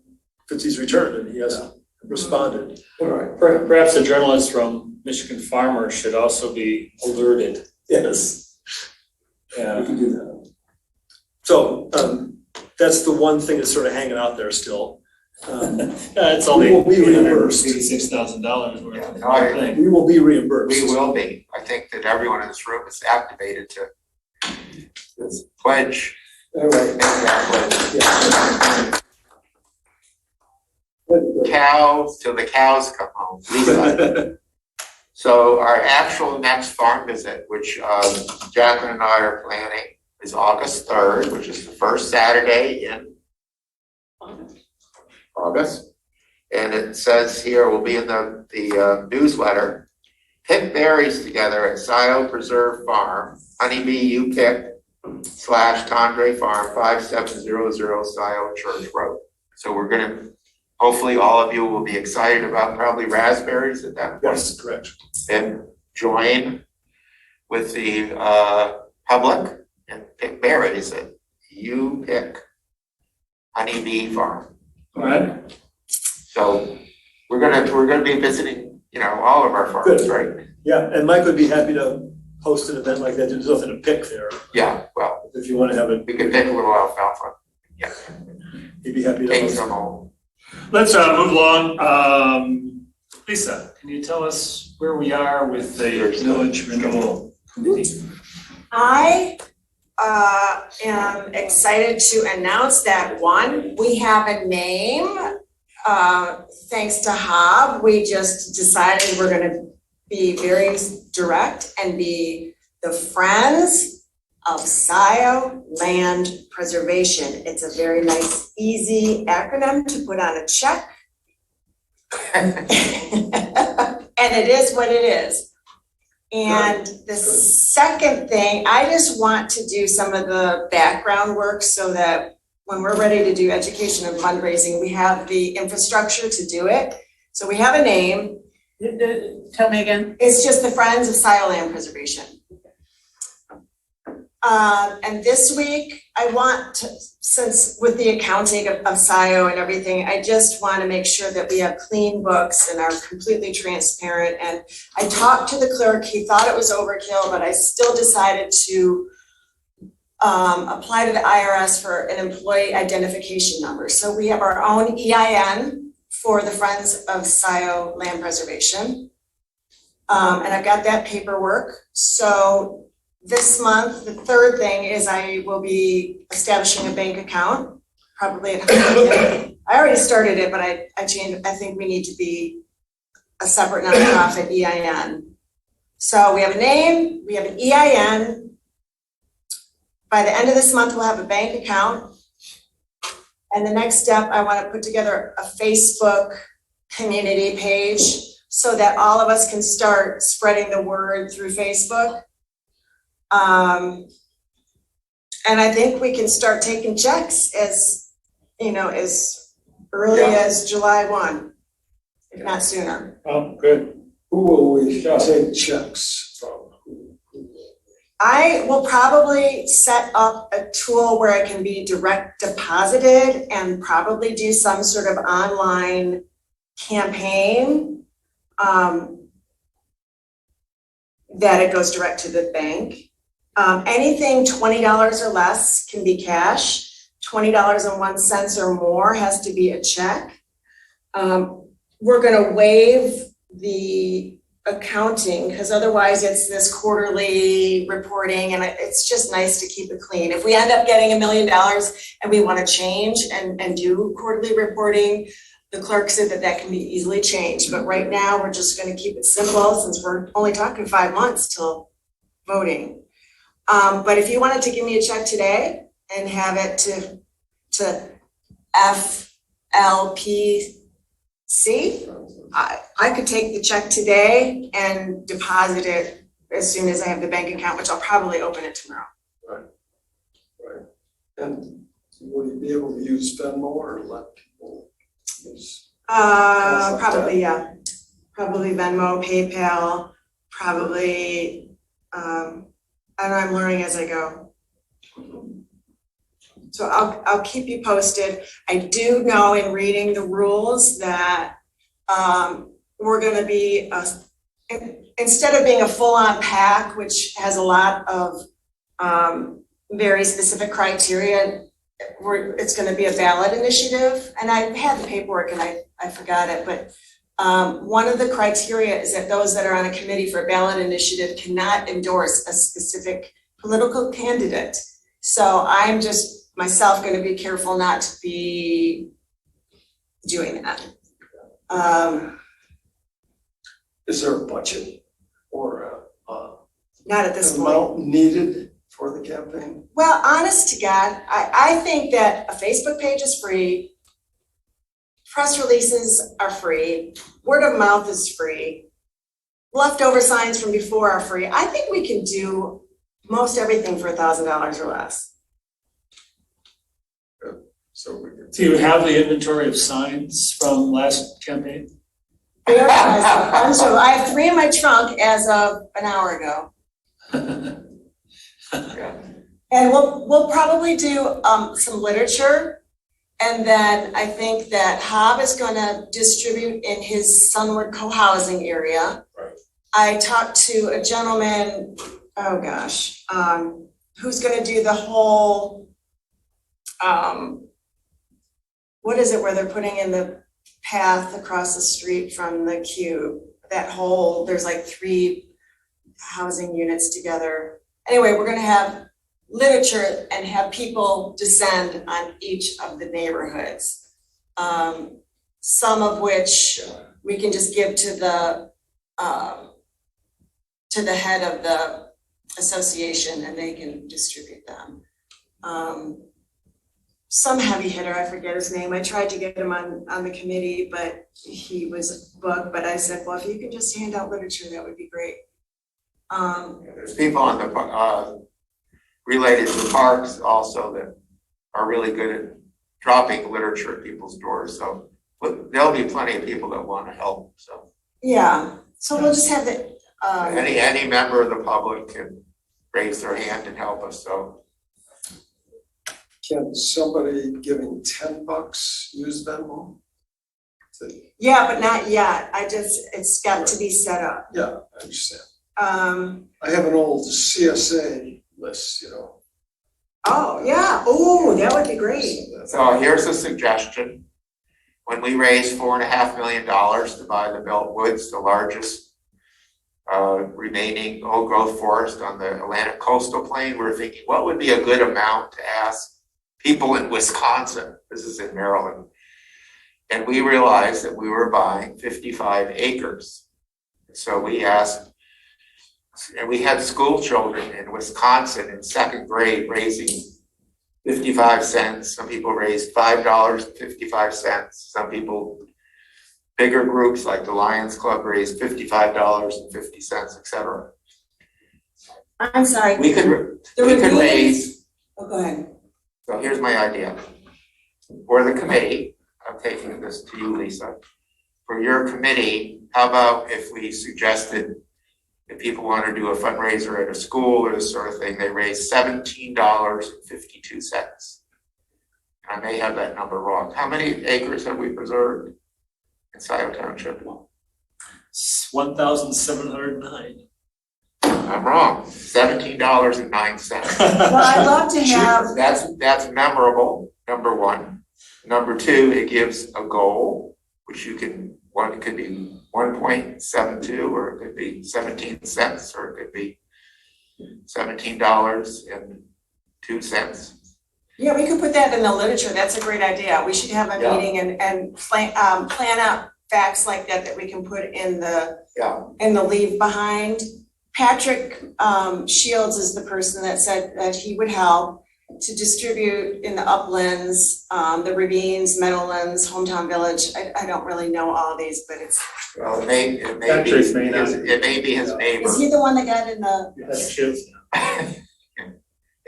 Fitzy's returned and he hasn't responded. All right. Perhaps the journalist from Michigan Farmer should also be alerted. Yes, we Yeah. can do that. So, that's the one thing that's sort of hanging out there still. It's only We will be reimbursed. $86,000 worth of Yeah, thing. We will be reimbursed. We will be. I think that everyone in this room is activated to this pledge. All right. Make that pledge. Yeah. Cows, till the cows come home. Lisa. So our actual next farm visit, which Jacqueline and I are planning, is August 3rd, which is the first Saturday in August. And it says here, we'll be in the newsletter, pick berries together at Scio Preserve Farm, Honeybee U Pick / Tondre Farm, 5700 Scio Church Road. So we're gonna, hopefully all of you will be excited about probably raspberries at that point. Yes, correct. And join with the public and pick berries at U Pick Honeybee Farm. All right. So we're gonna be visiting, all of our farms, Good. right? Yeah, and Mike would be happy to host an event like that. There's nothing to pick there. Yeah, well, If you want to have it, we could pick a little alfalfa, he'd be happy to take host. some home. Let's move along. Lisa, can you tell us where we are with the village renewal committee? I am excited to announce that we have a name. Thanks to Hob, we just decided we're gonna be very direct and be the Friends of Scio Land Preservation. It's a very nice, easy acronym to put on a check. And it is what it is. And the second thing, I just want to do some of the background work so that when we're ready to do education and fundraising, we have the infrastructure to do it. So we have a name. Tell me again. It's just the Friends of Scio Land Preservation. And this week, I want to, since with the accounting of Scio and everything, I just want to make sure that we have clean books and are completely transparent. And I talked to the clerk, he thought it was overkill, but I still decided to apply to the IRS for an employee identification number. So we have our own EIN for the Friends of Scio Land Preservation. And I've got that paperwork. So this month, the third thing is I will be establishing a bank account, probably at Huntington. I already started it, but I changed, I think we need to be a separate nonprofit EIN. So we have a name, we have an EIN. By the end of this month, we'll have a bank account. And the next step, I want to put together a Facebook community page so that all of us can start spreading the word through Facebook. And I think we can start taking checks as early as July 1, if not sooner. Oh, good. Who will we take checks from? I will probably set up a tool where it can be direct deposited and probably do some sort of online campaign. That it goes direct to the bank. Anything $20 or less can be cash. $20.01 or more has to be a check. We're gonna waive the accounting, because otherwise it's this quarterly reporting, and it's just nice to keep it clean. If we end up getting $1 million and we wanna change and do quarterly reporting, the clerk said that can be easily changed, but right now, we're just gonna keep it simple, since we're only talking 5 months till voting. But if you wanted to give me a check today and have it to FLPC, I could take the check today and deposit it as soon as I have the bank account, which I'll probably open it tomorrow. Right. And will you be able to use Venmo or let people use? Probably, yeah. Probably Venmo, PayPal, probably, and I'm learning as I go. So I'll keep you posted. I do know in reading the rules that we're gonna be, instead of being a full-on PAC, which has a lot of very specific criteria, it's gonna be a ballot initiative. And I had the paperwork and I forgot it, but one of the criteria is that those that are on a committee for a ballot initiative cannot endorse a specific political candidate. So I'm just myself gonna be careful not to be doing that. Is there a budget or Not at this an point. amount needed for the campaign? Well, honest to God, I think that a Facebook page is free. Press releases are free. Word of mouth is free. Leftover signs from before are free. I think we can do most everything for $1,000 or less. So we can. Do you have the inventory of signs from last campaign? I'm sure, I have 3 in my trunk as of an hour ago. And we'll probably do some literature. And then I think that Hob is gonna distribute in his Sunward co-housing area. Right. I talked to a gentleman, who's gonna do the whole, what is it where they're putting in the path across the street from the cube? That whole, there's like 3 housing units together. Anyway, we're gonna have literature and have people descend on each of the neighborhoods. Some of which we can just give to the head of the association and they can distribute them. Some heavy hitter, I forget his name. I tried to get him on the committee, but he was booked. But I said, well, if you could just hand out literature, that would be great. There's people on the related to parks also that are really good at dropping literature at people's doors. So there'll be plenty of people that want to help. So yeah, so we'll just have the any member of the public can raise their hand and help us. So Can somebody giving $10 use Venmo? yeah, but not yet. It's got to be set up. Yeah, I understand. I have an old CSA list, you know. Oh, yeah. Oh, that would be great. So here's a suggestion. When we raised $4.5 million to buy the Belt Woods, the largest remaining old growth forest on the Atlantic coastal plain, we're thinking, what would be a good amount to ask people in Wisconsin? This is in Maryland. And we realized that we were buying 55 acres. So we asked, and we had school children in Wisconsin in 2nd grade raising 55 cents. Some people raised $5.55. Some people, bigger groups like the Lions Club raised $55.50, etc. I'm sorry. We could raise. Oh, go ahead. So here's my idea. For the committee, I'm taking this to you, Lisa. For your committee, how about if we suggested if people want to do a fundraiser at a school or this sort of thing, they raise $17.52. I may have that number wrong. How many acres have we preserved in Scio Township? 1,709. I'm wrong, $17.09. Well, I'd love to have, That's memorable, number one. Number two, it gives a goal, which you can, it could be 1.72, or it could be 17 cents, or it could be $17.02. yeah, we could put that in the literature, that's a great idea, we should have a Yeah. meeting and plan out facts like that we can put in the leave behind. Patrick Shields is the person that said that he would help to distribute in the uplands, the ravines, meadowlands, hometown village. I don't really know all these, but it's. Well, it may Patrick may not. it may be his neighbor. Is he the one that got in the? That's true. It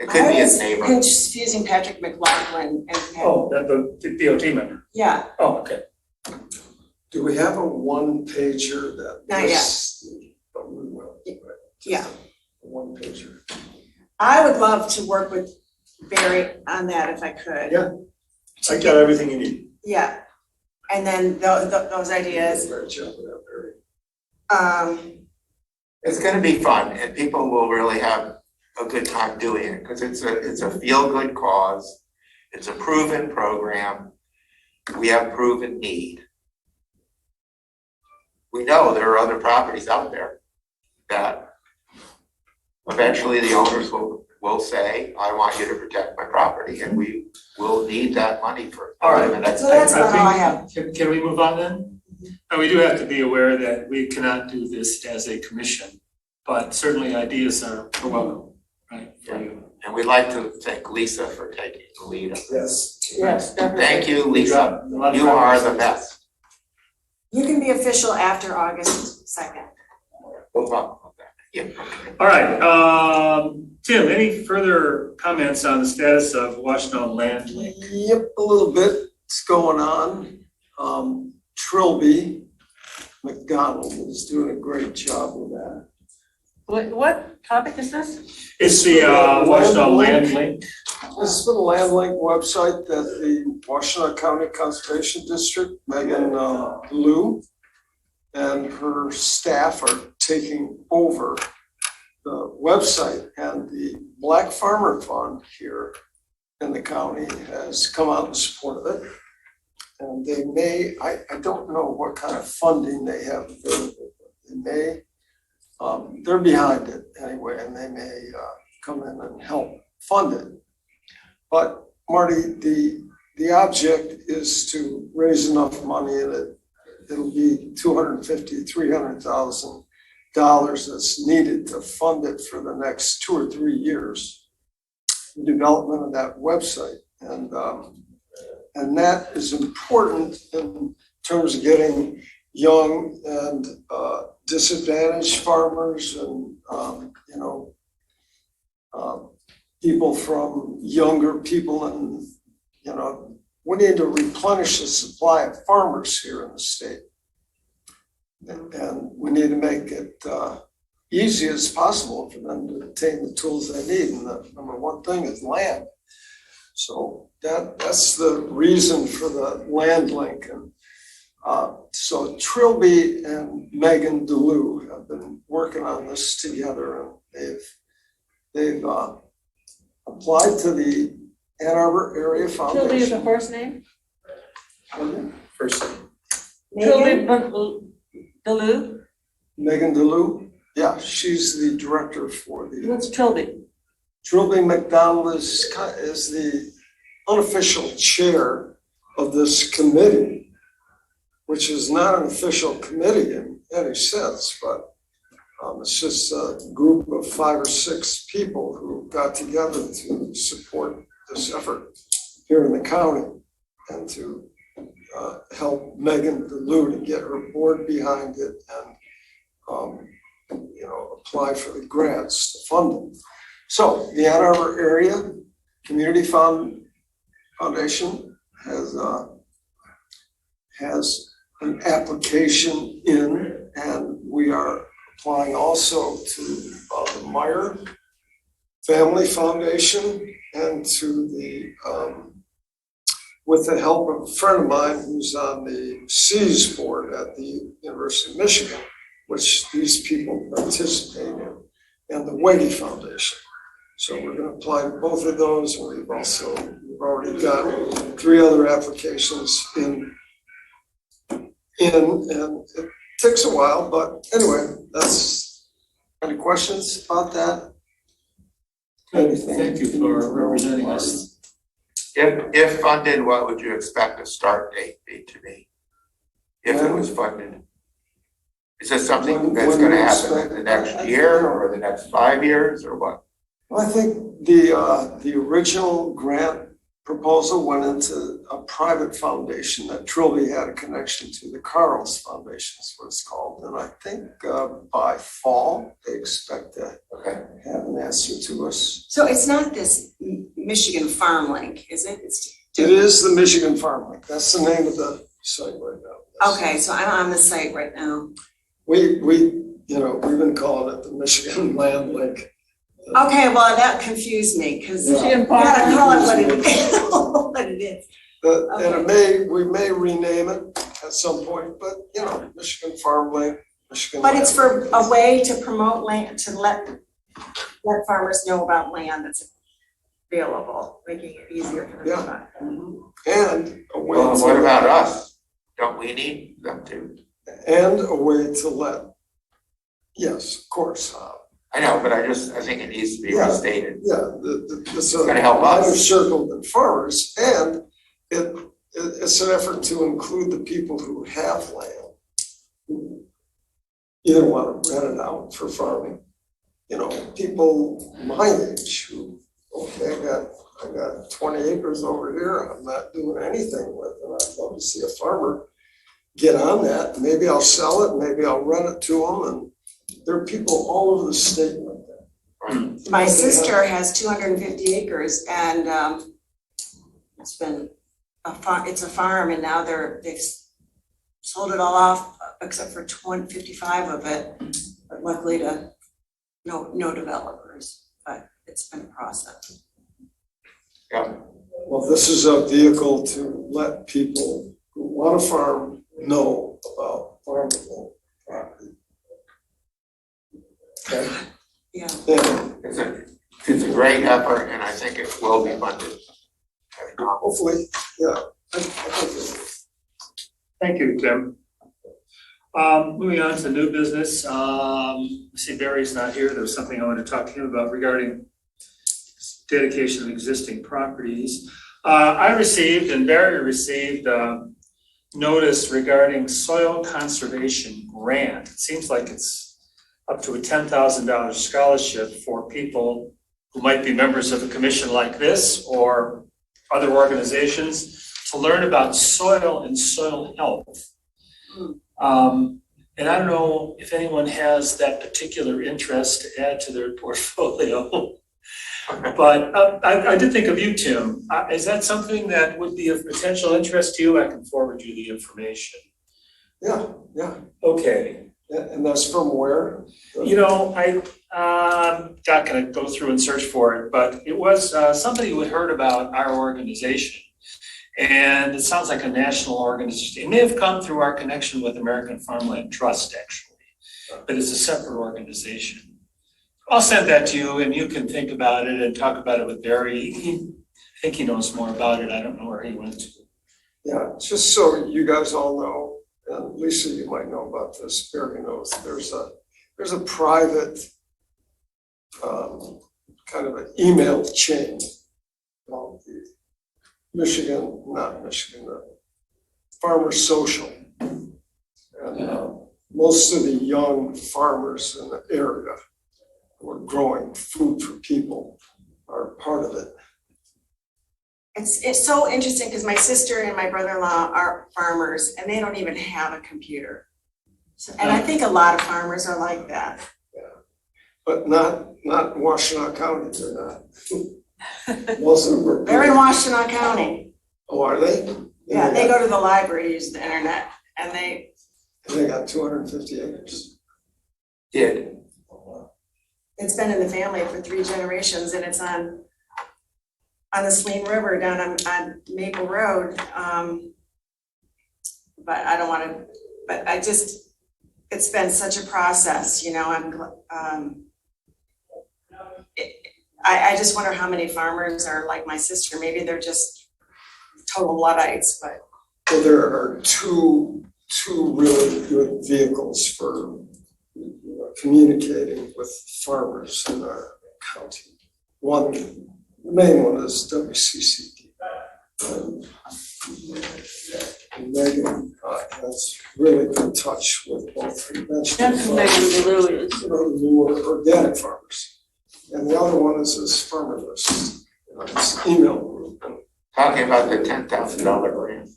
could be his neighbor. I was confusing Patrick McLaughlin and. Oh, that the DOT member. Yeah, Oh, okay. Do we have a one pager that? Not yet. But we will. Yeah. One pager. I would love to work with Barry on that if I could. Yeah. I got everything you need. Yeah, and then those ideas, Great job with that, Barry. It's gonna be fun, and people will really have a good time doing it, because it's a feel-good cause. It's a proven program. We have proven need. We know there are other properties out there that eventually the owners will say, I want you to protect my property, and we will need that money for. All right. so that's about all I have. Can we move on then? And we do have to be aware that we cannot do this as a commission, but certainly ideas are welcome, right, for you. And we'd like to thank Lisa for taking the lead. Yes. Yes, definitely. Thank you, Lisa. A lot of You are progress. the best. You can be official after August 2nd. We'll talk about that. Yeah. All right, Tim, any further comments on the status of Washington Land Link? Yep, a little bit. It's going on. Trilby McDonald is doing a great job with that. What topic is this? It's the Washington Land Link. This is the Land Link website that the Washington County Conservation District, Megan Lou, and her staff are taking over the website, and the Black Farmer Fund here in the county has come out in support of it. And they may, I don't know what kind of funding they have available, but they may, they're behind it anyway, and they may come in and help fund it. But Marty, the object is to raise enough money that it'll be $250,000, $300,000 that's needed to fund it for the next 2 or 3 years. The development of that website, and that is important in terms of getting young and disadvantaged farmers and people from younger people, and we need to replenish the supply of farmers here in the state. And we need to make it easy as possible for them to obtain the tools they need. And the number one thing is land. So that's the reason for the land link. And so Trilby and Megan DeLue have been working on this together, and they've applied to the Ann Arbor Area Foundation. Trilby is the first name? First. Trilby Delu? Megan DeLue, yeah, she's the director for the. What's Trilby? Trilby McDonald is the unofficial chair of this committee, which is not an official committee in any sense, but it's just a group of 5 or 6 people who got together to support this effort here in the county, and to help Megan DeLue to get her board behind it and apply for the grants to fund them. So the Ann Arbor Area Community Foundation has an application in, and we are applying also to the Meyer Family Foundation and to the, with the help of a friend of mine who's on the Scio board at the University of Michigan, which these people participate in, and the Wady Foundation. So we're gonna apply to both of those, and we've already got 3 other applications in, and it takes a while, but anyway, that's, any questions about that? Anything? Thank you for representing us. If funded, what would you expect the start date to be? If it was funded? Is this something that's When gonna we happen in expect- the next year or the next 5 years or what? Well, I think the original grant proposal went into a private foundation that Trilby had a connection to, the Carls Foundation is what it's called. And I think by fall, they expect to Okay. have an answer to us. So it's not this Michigan Farm Link, is it? It is the Michigan Farm Link. That's the name of the site right now. Okay, so I'm on the site right now. We, we've been calling it the Michigan Land Link. Okay, well, that confused me, cause Yeah. you gotta call it what it is, what it is. And we may rename it at some point, but Michigan Farm Link, Michigan. But it's Land for a way to promote land, to let farmers know about land that's available, making it easier for them to buy. Link. And a way Well, to. what about us? Don't we need them to? And a way to let, yes, of course, I know, but I think it needs to be Yeah. restated. it's It's gonna help us. wider circle than farmers, and it's an effort to include the people who have land, who either want to rent it out for farming, people my age who, okay, I got 20 acres over here, I'm not doing anything with it, I'd love to see a farmer get on that, maybe I'll sell it, maybe I'll rent it to them, and there are people all over the state like that. My sister has 250 acres and it's been it's a farm and now they've sold it all off except for 55 of it, but luckily to no developers, but it's been a process. Yeah. Well, this is a vehicle to let people who want to farm know about farmable property. Okay? Yeah. And It's a great effort and I think it will be funded. hopefully, yeah, I think it is. Thank you, Tim. Moving on to new business, I see Barry's not here. There was something I wanted to talk to him about regarding dedication of existing properties. I received and Barry received notice regarding soil conservation grant. It seems like it's up to a $10,000 scholarship for people who might be members of a commission like this or other organizations to learn about soil and soil health. And I don't know if anyone has that particular interest to add to their portfolio. But I did think of you, Tim. Is that something that would be of potential interest to you? I can forward you the information. Yeah, Okay. and that's from where? I'm not gonna go through and search for it, but it was somebody who had heard about our organization. And it sounds like a national organization. It may have come through our connection with American Farmland Trust, actually, but it's a separate organization. I'll send that to you and you can think about it and talk about it with Barry. I think he knows more about it. I don't know where he went to. Yeah, just so you guys all know, and Lisa, you might know about this, Barry knows, there's a private kind of an email chain called the Farmer Social. And most of the young farmers in the area who are growing food for people are part of it. It's so interesting because my sister and my brother-in-law are farmers and they don't even have a computer. So, and I think a lot of farmers are like that. But not in Washtenaw County, they're not. Most of them are. They're in Washtenaw County. Oh, are they? Yeah, they go to the library, use the internet, and they And they got 250 acres. Did. It's been in the family for 3 generations and it's on the Saline River down on Maple Road. But I don't wanna, but it's been such a process, you know, I just wonder how many farmers are like my sister. Maybe they're just total Luddites, but. Well, there are two really good vehicles for communicating with farmers in our county. One, the main one is WCCD. And Megan has really good touch with both conventional That's farmers Megan Blue is. and newer organic farmers. And the other one is this farmer list, this email group. Talking about the $10,000 grant.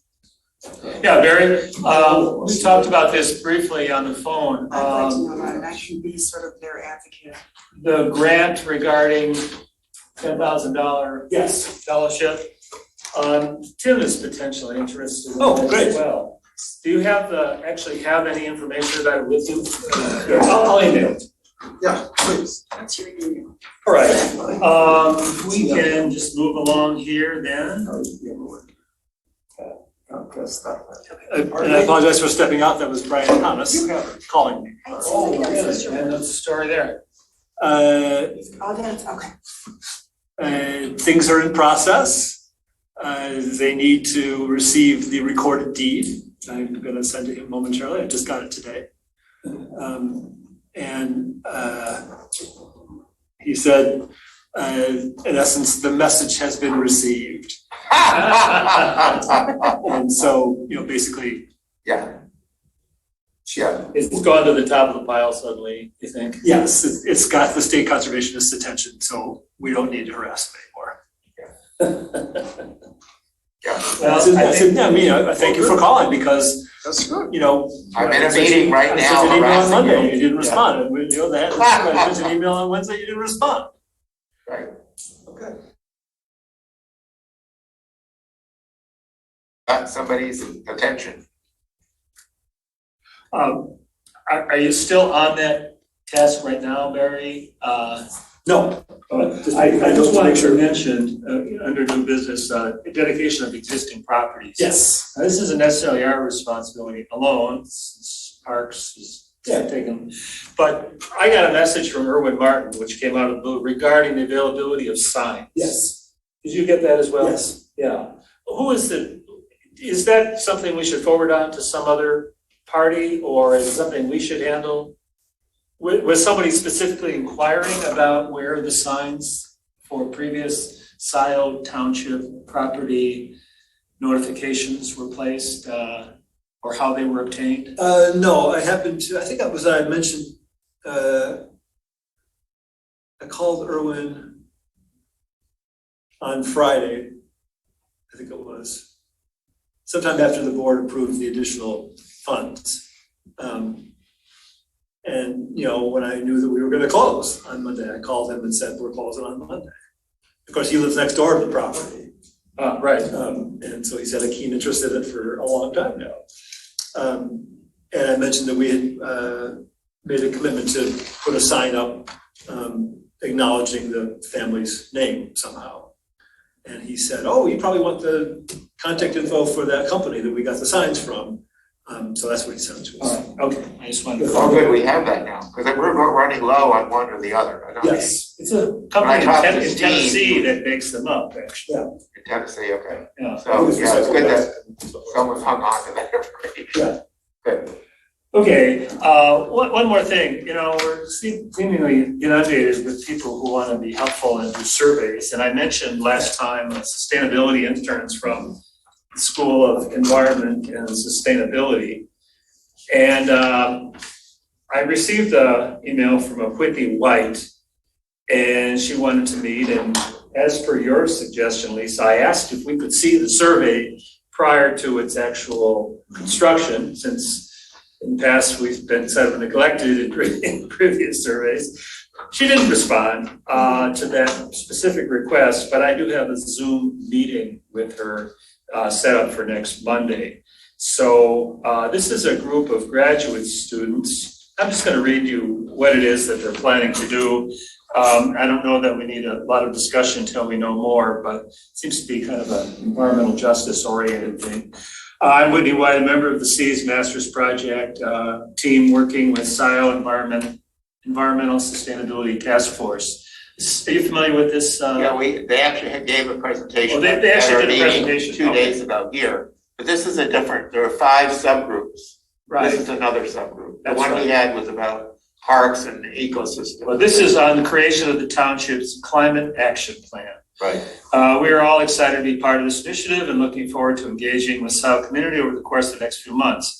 Yeah, Barry, we talked about this briefly on the phone. I'd like to know about it. I can be sort of their advocate. The grant regarding $10,000 Yes. fellowship. Tim is potentially interested in Oh, that great. as well. Do you actually have any information about it with you? I'll email it. Yeah, please. What's your email? All right, we can just move along here then. And I apologize for stepping out, that was Brian Thomas calling me. Oh, really? And that's the story there. Uh, Oh, that's, okay. Things are in process. They need to receive the recorded deed. I'm gonna send it him momentarily, I just got it today. He said, in essence, the message has been received. And so, basically, Yeah. Yeah, It's gone to the top of the pile suddenly, you think? yes, it's got the state conservationist's attention, so we don't need to harass them anymore. yeah. Well, I thank you for calling because, That's good. I'm in a meeting right I now sent an email on harassing Monday, you. you didn't respond, and I sent an email on Wednesday, you didn't respond. Right. Okay. Got somebody's attention. Are you still on that task right now, Barry? No. I just wanted to mention, under new business, dedication of existing properties. Yes. Now, this isn't necessarily our responsibility alone, it's Parks is taken. But I got a message from Erwin Martin, which came out of the blue, regarding the availability of signs. Yes. Did you get that as well? Yes. Yeah. Is that something we should forward on to some other party, or is it something we should handle? Was somebody specifically inquiring about where the signs for previous Scio Township property notifications were placed, or how they were obtained? No, I think that was, I mentioned, I called Erwin on Friday, I think it was, sometime after the board approved the additional funds. And, when I knew that we were gonna close on Monday, I called him and said, we're closing on Monday. Of course, he lives next door to the property. Right. And so he's had a keen interest in it for a long time now. And I mentioned that we had made a commitment to put a sign up acknowledging the family's name somehow. And he said, oh, you probably want the contact info for that company that we got the signs from. So that's what he sent to us. Okay, I just wanted to. Oh, good, we have that now, because we're running low on one or the other. I don't think- Yes. It's a company in talked to in Steve, Tennessee that makes them up, actually. Yeah. In Tennessee, okay. Yeah. So, yeah, it's good that someone's hung on to that information. Yeah. Good. Okay, one more thing, we're seemingly inundated with people who want to be helpful and do surveys. And I mentioned last time sustainability interns from the School of Environment and Sustainability. And I received an email from a Whitney White, and she wanted to meet. And as per your suggestion, Lisa, I asked if we could see the survey prior to its actual construction, since in the past we've been sort of neglected in previous surveys. She didn't respond to that specific request, but I do have a Zoom meeting with her set up for next Monday. So this is a group of graduate students, I'm just gonna read you what it is that they're planning to do. I don't know that we need a lot of discussion until we know more, but it seems to be kind of an environmental justice oriented thing. I'm Whitney White, a member of the Seas Masters Project team working with Scio Environmental Sustainability Task Force. Are you familiar with this? Yeah, they actually gave a presentation. Oh, they at actually our did a meeting presentation. 2 days ago here, but this is there are 5 subgroups. Right. This is another subgroup. The That's one right. we had was about parks and ecosystem. Well, this is on the creation of the township's climate action plan. Right. We are all excited to be part of this initiative and looking forward to engaging with Scio community over the course of the next few months.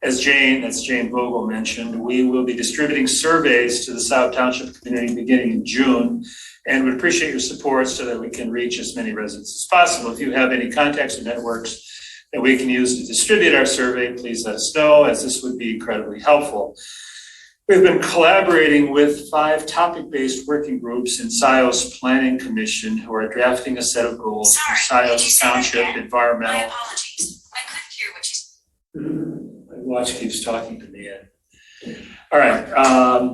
As Jane Vogel mentioned, we will be distributing surveys to the Scio Township community beginning in June, and would appreciate your support so that we can reach as many residents as possible. If you have any contacts or networks that we can use to distribute our survey, please let us know, as this would be incredibly helpful. We've been collaborating with 5 topic-based working groups in Scio's Planning Commission who are drafting a set of goals for Scio's Township environmental. My apologies. I couldn't hear what you said. My watch keeps talking to me. All right,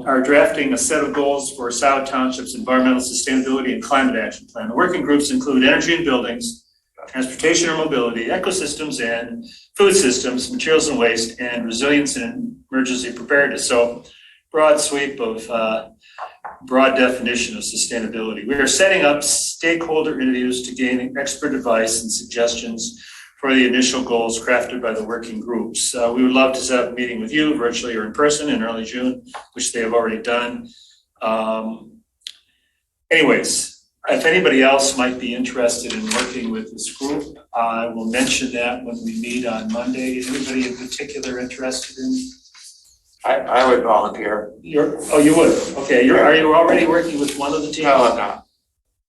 are drafting a set of goals for Scio Township's environmental sustainability and climate action plan. The working groups include energy and buildings, transportation or mobility, ecosystems and food systems, materials and waste, and resilience and emergency preparedness. So broad sweep of broad definition of sustainability. We are setting up stakeholder interviews to gain expert advice and suggestions for the initial goals crafted by the working groups. We would love to set up a meeting with you virtually or in person in early June, which they have already done. Anyways, if anybody else might be interested in working with this group, I will mention that when we meet on Monday. Anybody in particular interested in? I would volunteer. You would? Okay, are you already working with one of the teams? No, I'm not.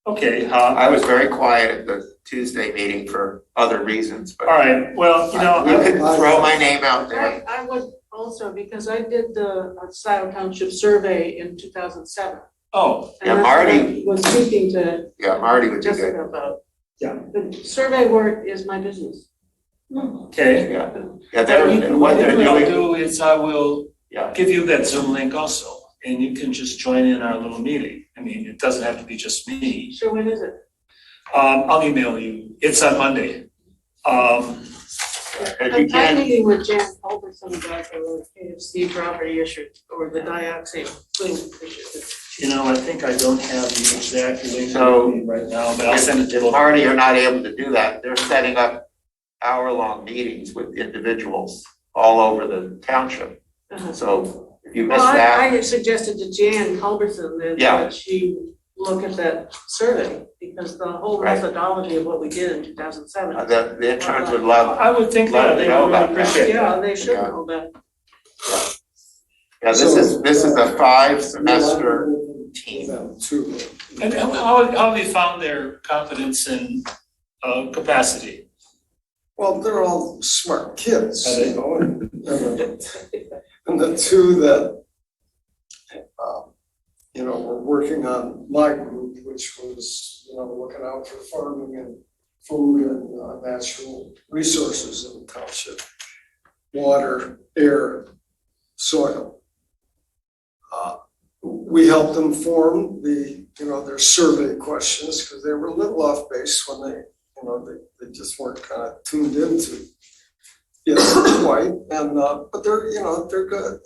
Okay, I was very quiet at the Tuesday meeting for other reasons, but. all right, well, you know. You could throw my name out there. I would also, because I did the Scio Township survey in 2007. Oh, Yeah, And that's what Marty. I was speaking to Yeah, Marty would do good. Jessica about. Yeah. The survey work is my business. okay. Yeah, What I'll do is I will Yeah. give you that Zoom link also, and you can just join in our little meeting. I mean, it doesn't have to be just me. So when is it? I'll email you. It's on Monday. If you I'm can, meeting with Jan Culbertson about the KFC property issue or the dioxin issue. You know, I think I don't have the exact link So- with me right now, but I'll send it to if you. Marty are not able to do that, they're setting up hour-long meetings with individuals all over the township. Uh-huh. So if you miss Well, that, I suggested to Jan Culbertson Yeah. that she look at that survey, because the whole Right. methodology of what we did in 2007. the interns would love, I would think that they Know would about that. appreciate that. Yeah, they should Yeah. know that. yeah, this is a 5-semester team. Them too. And how have you found their competence and capacity? Well, they're all smart kids, Are they? you know, and the 2 that, you know, were working on my group, which was, you know, looking out for farming and food and natural resources in the township, water, air, soil. We helped them form their survey questions, because they were a little off base when they just weren't kind of tuned into quite, and, but they're good,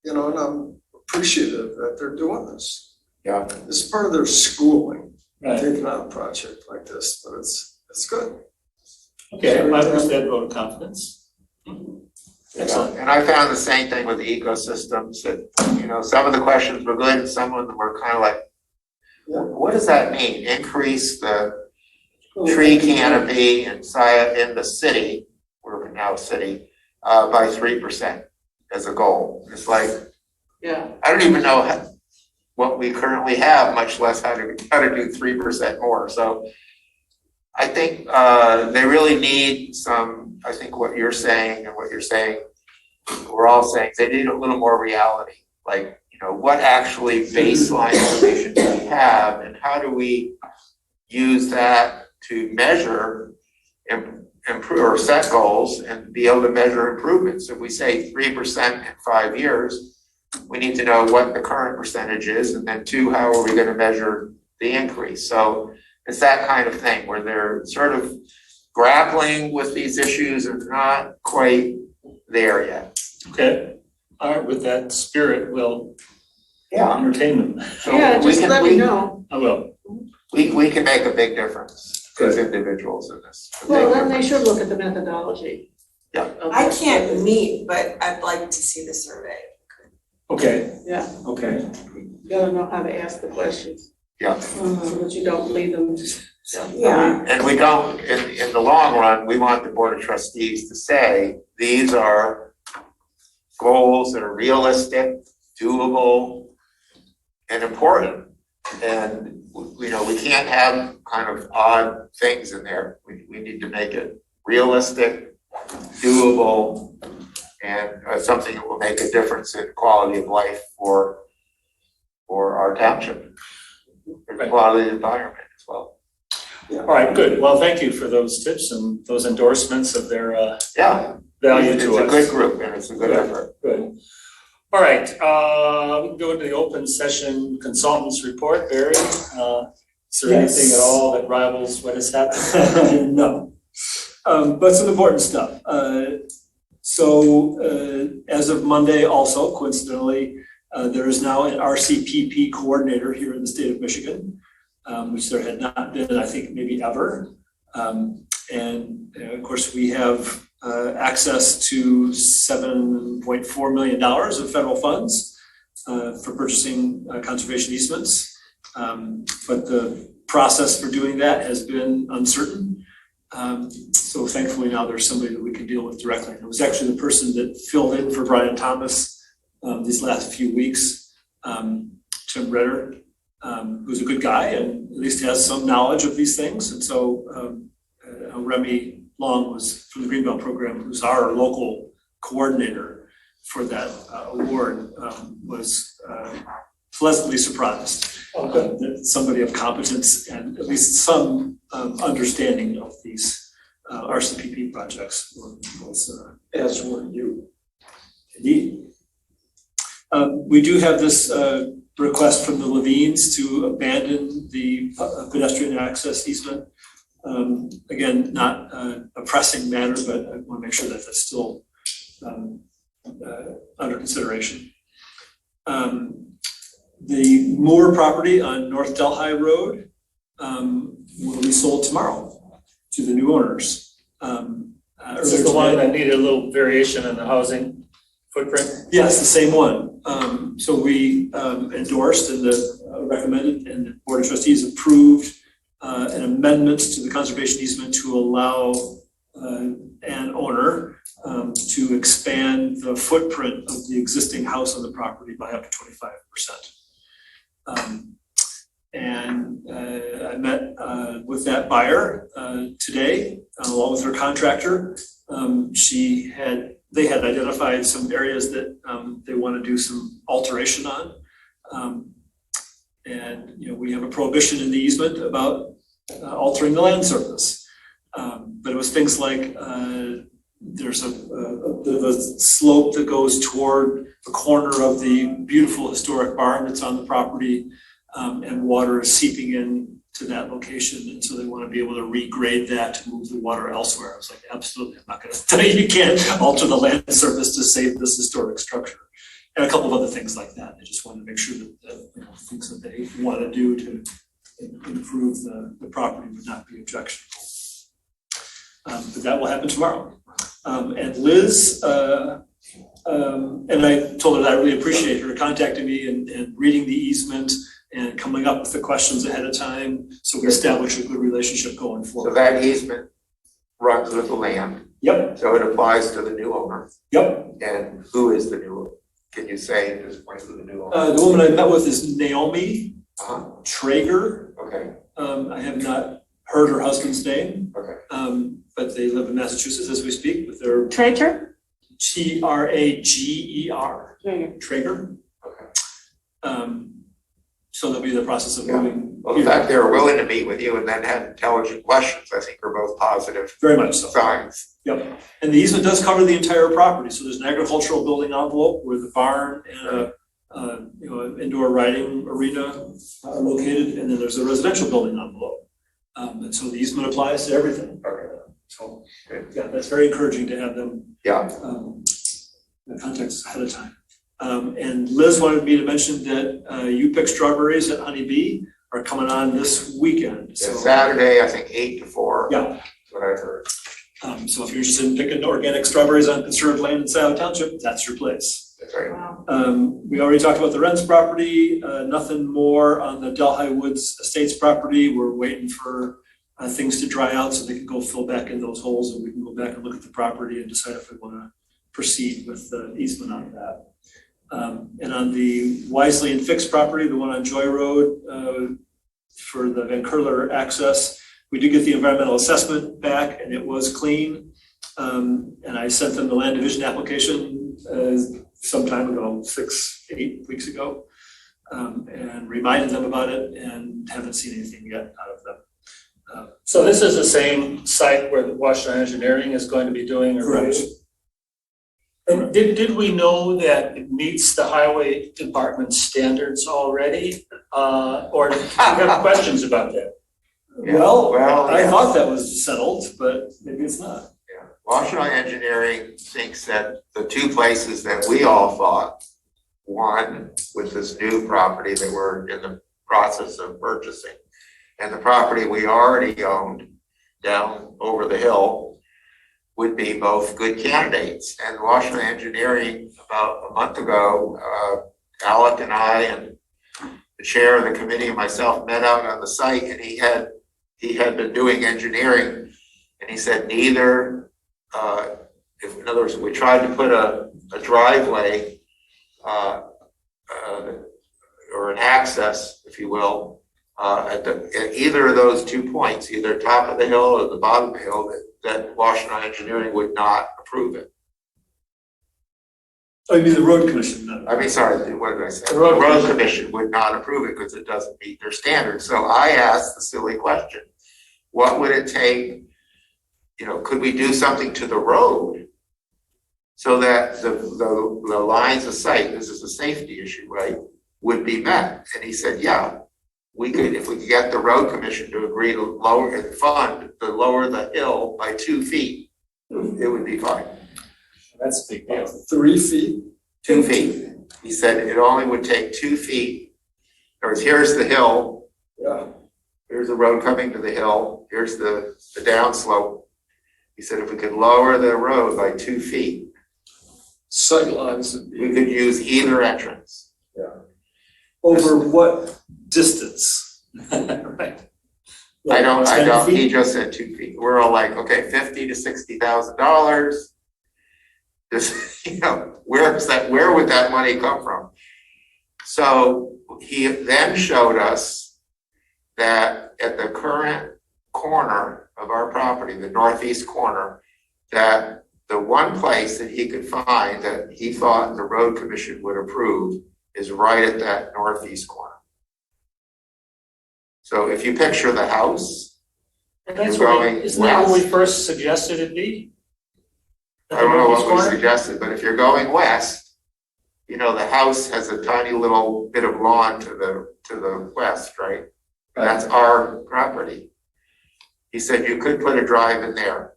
and I'm appreciative that they're doing this. Yeah. This is part of their schooling, Right. taking on a project like this, but it's good. Okay, I wish that vote of confidence. Excellent. And I found the same thing with the ecosystems, that, some of the questions were good, and some of them were kind of like, Yeah. what does that mean? Increase the tree canopy in the city, we're now a city, by 3% as a goal. It's like, Yeah, I don't even know what we currently have, much less how to do 3% more. So I think they really need I think what you're saying and what you're saying, we're all saying, they need a little more reality. Like, what actually baseline information do we have, and how do we use that to measure, improve, or set goals and be able to measure improvements? If we say 3% in 5 years, we need to know what the current percentage is, and then two, how are we gonna measure the increase? So it's that kind of thing where they're sort of grappling with these issues and not quite there yet. Okay, all right, with that spirit, we'll entertain them. So Yeah, we just can- let we- me know. I will. We can make a big difference as individuals in this. A big Well, then they difference. should look at the methodology. Yeah. of I this. can't meet, but I'd like to see the survey. Okay, Yeah, okay. you gotta know how to ask the questions. Yeah. So that you don't leave them just. Yeah. And we don't, in the long run, we want the Board of Trustees to say, these are goals that are realistic, doable, and important. And, you know, we can't have kind of odd things in there. We need to make it realistic, doable, and something that will make a difference in quality of life for our township, and quality of the environment as well. All right, good. Well, thank you for those tips and those endorsements of their Yeah, value it's to us. a good group and it's a good effort. Good. All right, we can go into the open session consultants report. Barry, is there anything at all that rivals what has happened? No. But some important stuff. So as of Monday also, coincidentally, there is now an RCPP coordinator here in the state of Michigan, which there had not been, I think, maybe ever. And of course, we have access to $7.4 million of federal funds for purchasing conservation easements. But the process for doing that has been uncertain. So thankfully now there's somebody that we can deal with directly. It was actually the person that filled in for Brian Thomas these last few weeks, Tim Ritter, who's a good guy and at least has some knowledge of these things. And so Remy Long was from the Greenbelt program, who's our local coordinator for that award, was pleasantly surprised that somebody of competence and at least some understanding of these RCPP projects was as were you. Indeed. We do have this request from the Levines to abandon the pedestrian access easement. Again, not a pressing matter, but I want to make sure that that's still under consideration. The Moore property on North Delhi Road will be sold tomorrow to the new owners. This is the one that needed a little variation in the housing footprint? Yes, the same one. So we endorsed and recommended, and the Board of Trustees approved an amendment to the conservation easement to allow an owner to expand the footprint of the existing house on the property by up to 25%. And I met with that buyer today, along with her contractor. They had identified some areas that they want to do some alteration on. And you know, we have a prohibition in the easement about altering the land surface. But it was things like there's a bit of a slope that goes toward the corner of the beautiful historic barn that's on the property, and water is seeping in to that location, and so they want to be able to regrade that to move the water elsewhere. I was like, absolutely, I'm not going to tell you you can't alter the land surface to save this historic structure, and a couple of other things like that. I just wanted to make sure that you know, things that they want to do to improve the property would not be objectionable. But that will happen tomorrow. And Liz, and I told her that I really appreciate her contacting me and reading the easement and coming up with the questions ahead of time, so we establish a good relationship going So forward. that easement runs with the land, Yep, so it applies to the new owner. yep. And who is the new, can you say at this point who the new owner? The woman I met with is Naomi Uh-huh. Traeger. Okay, I have not heard her husband's name, okay. but they live in Massachusetts as we speak with their Traitor? Trager. Traeger. Okay. So they'll be in the process of Yeah. moving. Well, the fact they were willing to meet with you and then had intelligent questions, I think are both positive Very much so. signs. And the easement does cover the entire property, so there's an agricultural building envelope with a barn and indoor riding arena located, and then there's a residential building envelope. And so the easement applies to everything. So, yeah, that's very encouraging to have them Yeah, the context ahead of time. And Liz wanted me to mention that you pick strawberries at Honey Bee are coming on this weekend. So, Saturday, I think 8 to 4. Yeah. That's what I heard. So if you're interested in picking organic strawberries on conserved land in Scio Township, that's your place. That's right. Wow. We already talked about the Rents property, nothing more on the Delhi Woods Estates property. We're waiting for things to dry out so they can go fill back in those holes and we can go back and look at the property and decide if we want to proceed with the easement on that. And on the Wisely and Fix property, the one on Joy Road, for the Van Curler access, we did get the environmental assessment back and it was clean. And I sent them the land division application some time ago, 6-8 weeks ago, and reminded them about it and haven't seen anything yet out of them. So this is the same site where the Washington Engineering is going to be doing a Correct. review? And did we know that it meets the highway department standards already? Or do you have questions about that? Yeah. Well, I yeah. thought that was settled, but maybe it's not. Yeah. Washington Engineering thinks that the two places that we all thought, one with this new property that we're in the process of purchasing, and the property we already owned down over the hill would be both good candidates. And Washington Engineering, about a month ago, Alec and I and the chair of the committee and myself met out on the site, and he had been doing engineering, and he said neither, if in other words, we tried to put a driveway or an access, if you will, at either of those 2 points, either top of the hill or the bottom of the hill, that Washington Engineering would not approve it. Oh, you mean the road commission? No. I mean, sorry, what did I say? The road Commission would not approve it because it doesn't meet their standards. So I asked the silly question, what would it take, could we do something to the road so that the lines of sight, this is a safety issue, right, would be met? And he said, yeah, we could, if we could get the road commission to agree to lower the hill by 2 feet, it would be fine. That's a big deal. 3 feet. 2 feet. He said it only would take 2 feet. Or here's the hill. Yeah. Here's the road coming to the hill. Here's the downslope. He said if we could lower the road by 2 feet, Sight lines would be. we could use either entrance. Over what distance? Right. I don't, 10 he feet? just said 2 feet. We're all like, okay, $50,000 to $60,000. Just, where would that money come from? So he then showed us that at the current corner of our property, the northeast corner, that the one place that he could find that he thought the road commission would approve is right at that northeast corner. So if you picture the house, And that's You're what, going isn't that what we west. first suggested it be? I don't know what we Corner? suggested, but if you're going west, the house has a tiny little bit of lawn to the west, right? That's our property. He said you could put a drive in there.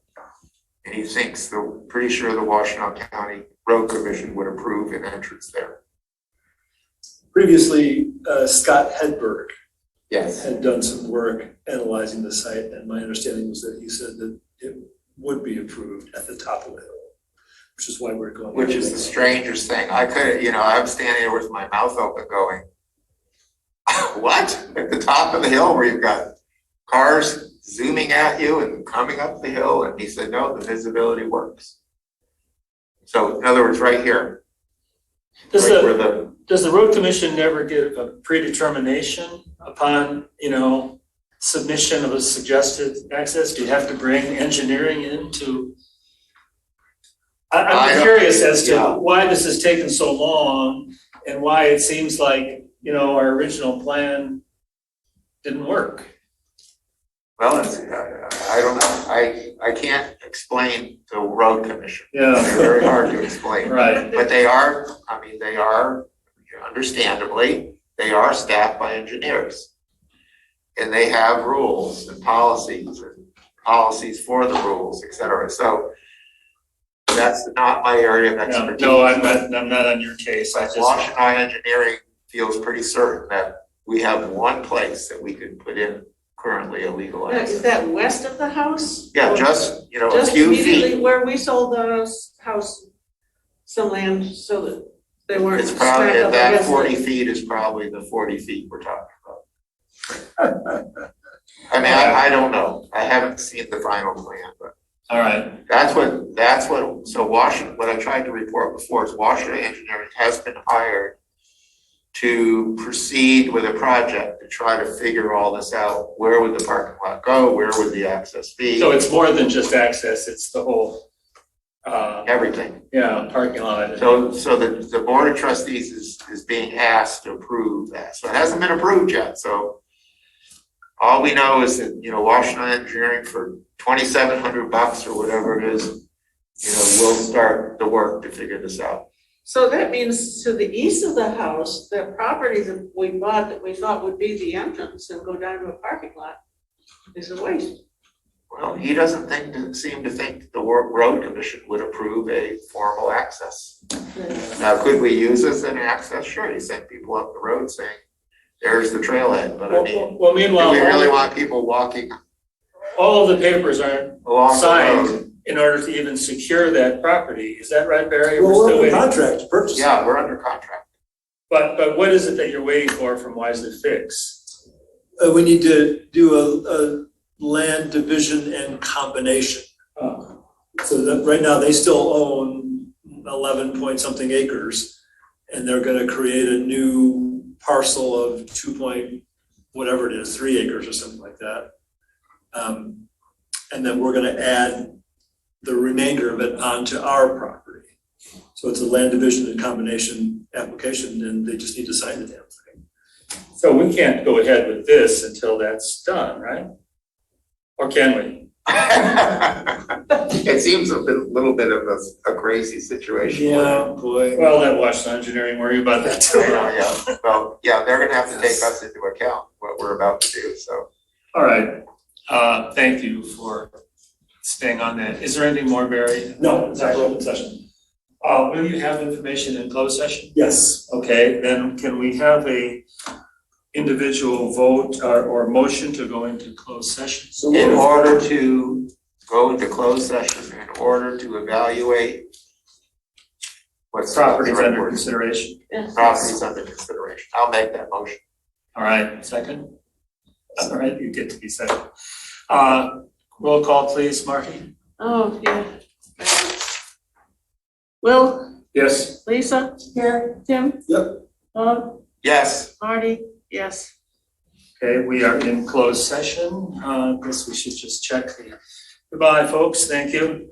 And he thinks, pretty sure the Washington County Road Commission would approve an entrance there. Previously, Scott Hedberg Yes. had done some work analyzing the site, and my understanding was that he said that it would be approved at the top of the hill, which is why we're going. Which is the strangest thing. I could, I'm standing there with my mouth open going, what? At the top of the hill where you've got cars zooming at you and coming up the hill? And he said, no, the visibility works. So in other words, right here. Does Right where does the road commission never give a predetermination upon, submission of a suggested access? Do you have to bring engineering in to? I I'm don't- curious as to yeah. why this has taken so long and why it seems like, our original plan didn't work. Well, I don't know. I can't explain the road commission. Yeah. They're very hard to explain. Right. But they are, understandably, they are staffed by engineers. And they have rules and policies for the rules, et cetera. So that's not my area of expertise. No, I'm not on your case. I But just, Washington Engineering feels pretty certain that we have one place that we could put in currently a legal Now, access. is that west of the house? Yeah, Or just, a just few immediately feet. where we sold the house, some land so that they weren't It's probably, smack up that against 40 it. feet is probably the 40 feet we're talking about. I mean, I don't know. I haven't seen the final plan, but all right, so Washington, what I tried to report before is Washington Engineering has been hired to proceed with a project to try to figure all this out. Where would the parking lot go? Where would the access be? so it's more than just access, it's the whole, Everything. parking lot. So the board of trustees is being asked to approve that. So it hasn't been approved yet, so all we know is that, Washington Engineering for $2,700 or whatever it is, we'll start the work to figure this out. So that means to the east of the house, the property that we bought that we thought would be the entrance and go down to a parking lot is a waste. Well, he doesn't seem to think the road commission would approve a formal access. Now, could we use this as an access? Sure, he sent people up the road saying, there's the trailhead, but I mean, Well, do meanwhile, we really want people walking all of the papers aren't along the road? signed in order to even secure that property. Is that right, Barry? Well, We're still we're waiting. under contract to purchase. it. Yeah, we're under contract. But what is it that you're waiting for from Wisely Fix? We need to do a land division and combination. So that right now, they still own 11 point something acres, and they're gonna create a new parcel of 2 point, whatever it is, 3 acres or something like that. And then we're gonna add the remainder of it onto our property. So it's a land division and combination application, and they just need to sign the damn thing. So we can't go ahead with this until that's done, right? Or can we? It seems little bit of a crazy situation. Boy. Well, let Washington Engineering worry about that too. Yeah. Well, yeah, they're gonna have to take us into account what we're about to do, so. All right, thank you for staying on that. Is there anything more, Barry? No, it's not open session. Will you have information in closed session? Yes. Okay, then can we have a individual vote or motion to go into closed session? So In order to go into closed session, in order to evaluate what's Properties the right under word? consideration. Properties under consideration. I'll make that motion. All right, second? All right, you get to be second. Roll call, please, Marty. Oh, yeah. Will, Yes. Lisa? Here. Tim? Yep. Bob? Yes. Marty? Yes. Okay, we are in closed session. Guess we should just check the, goodbye, folks, thank you.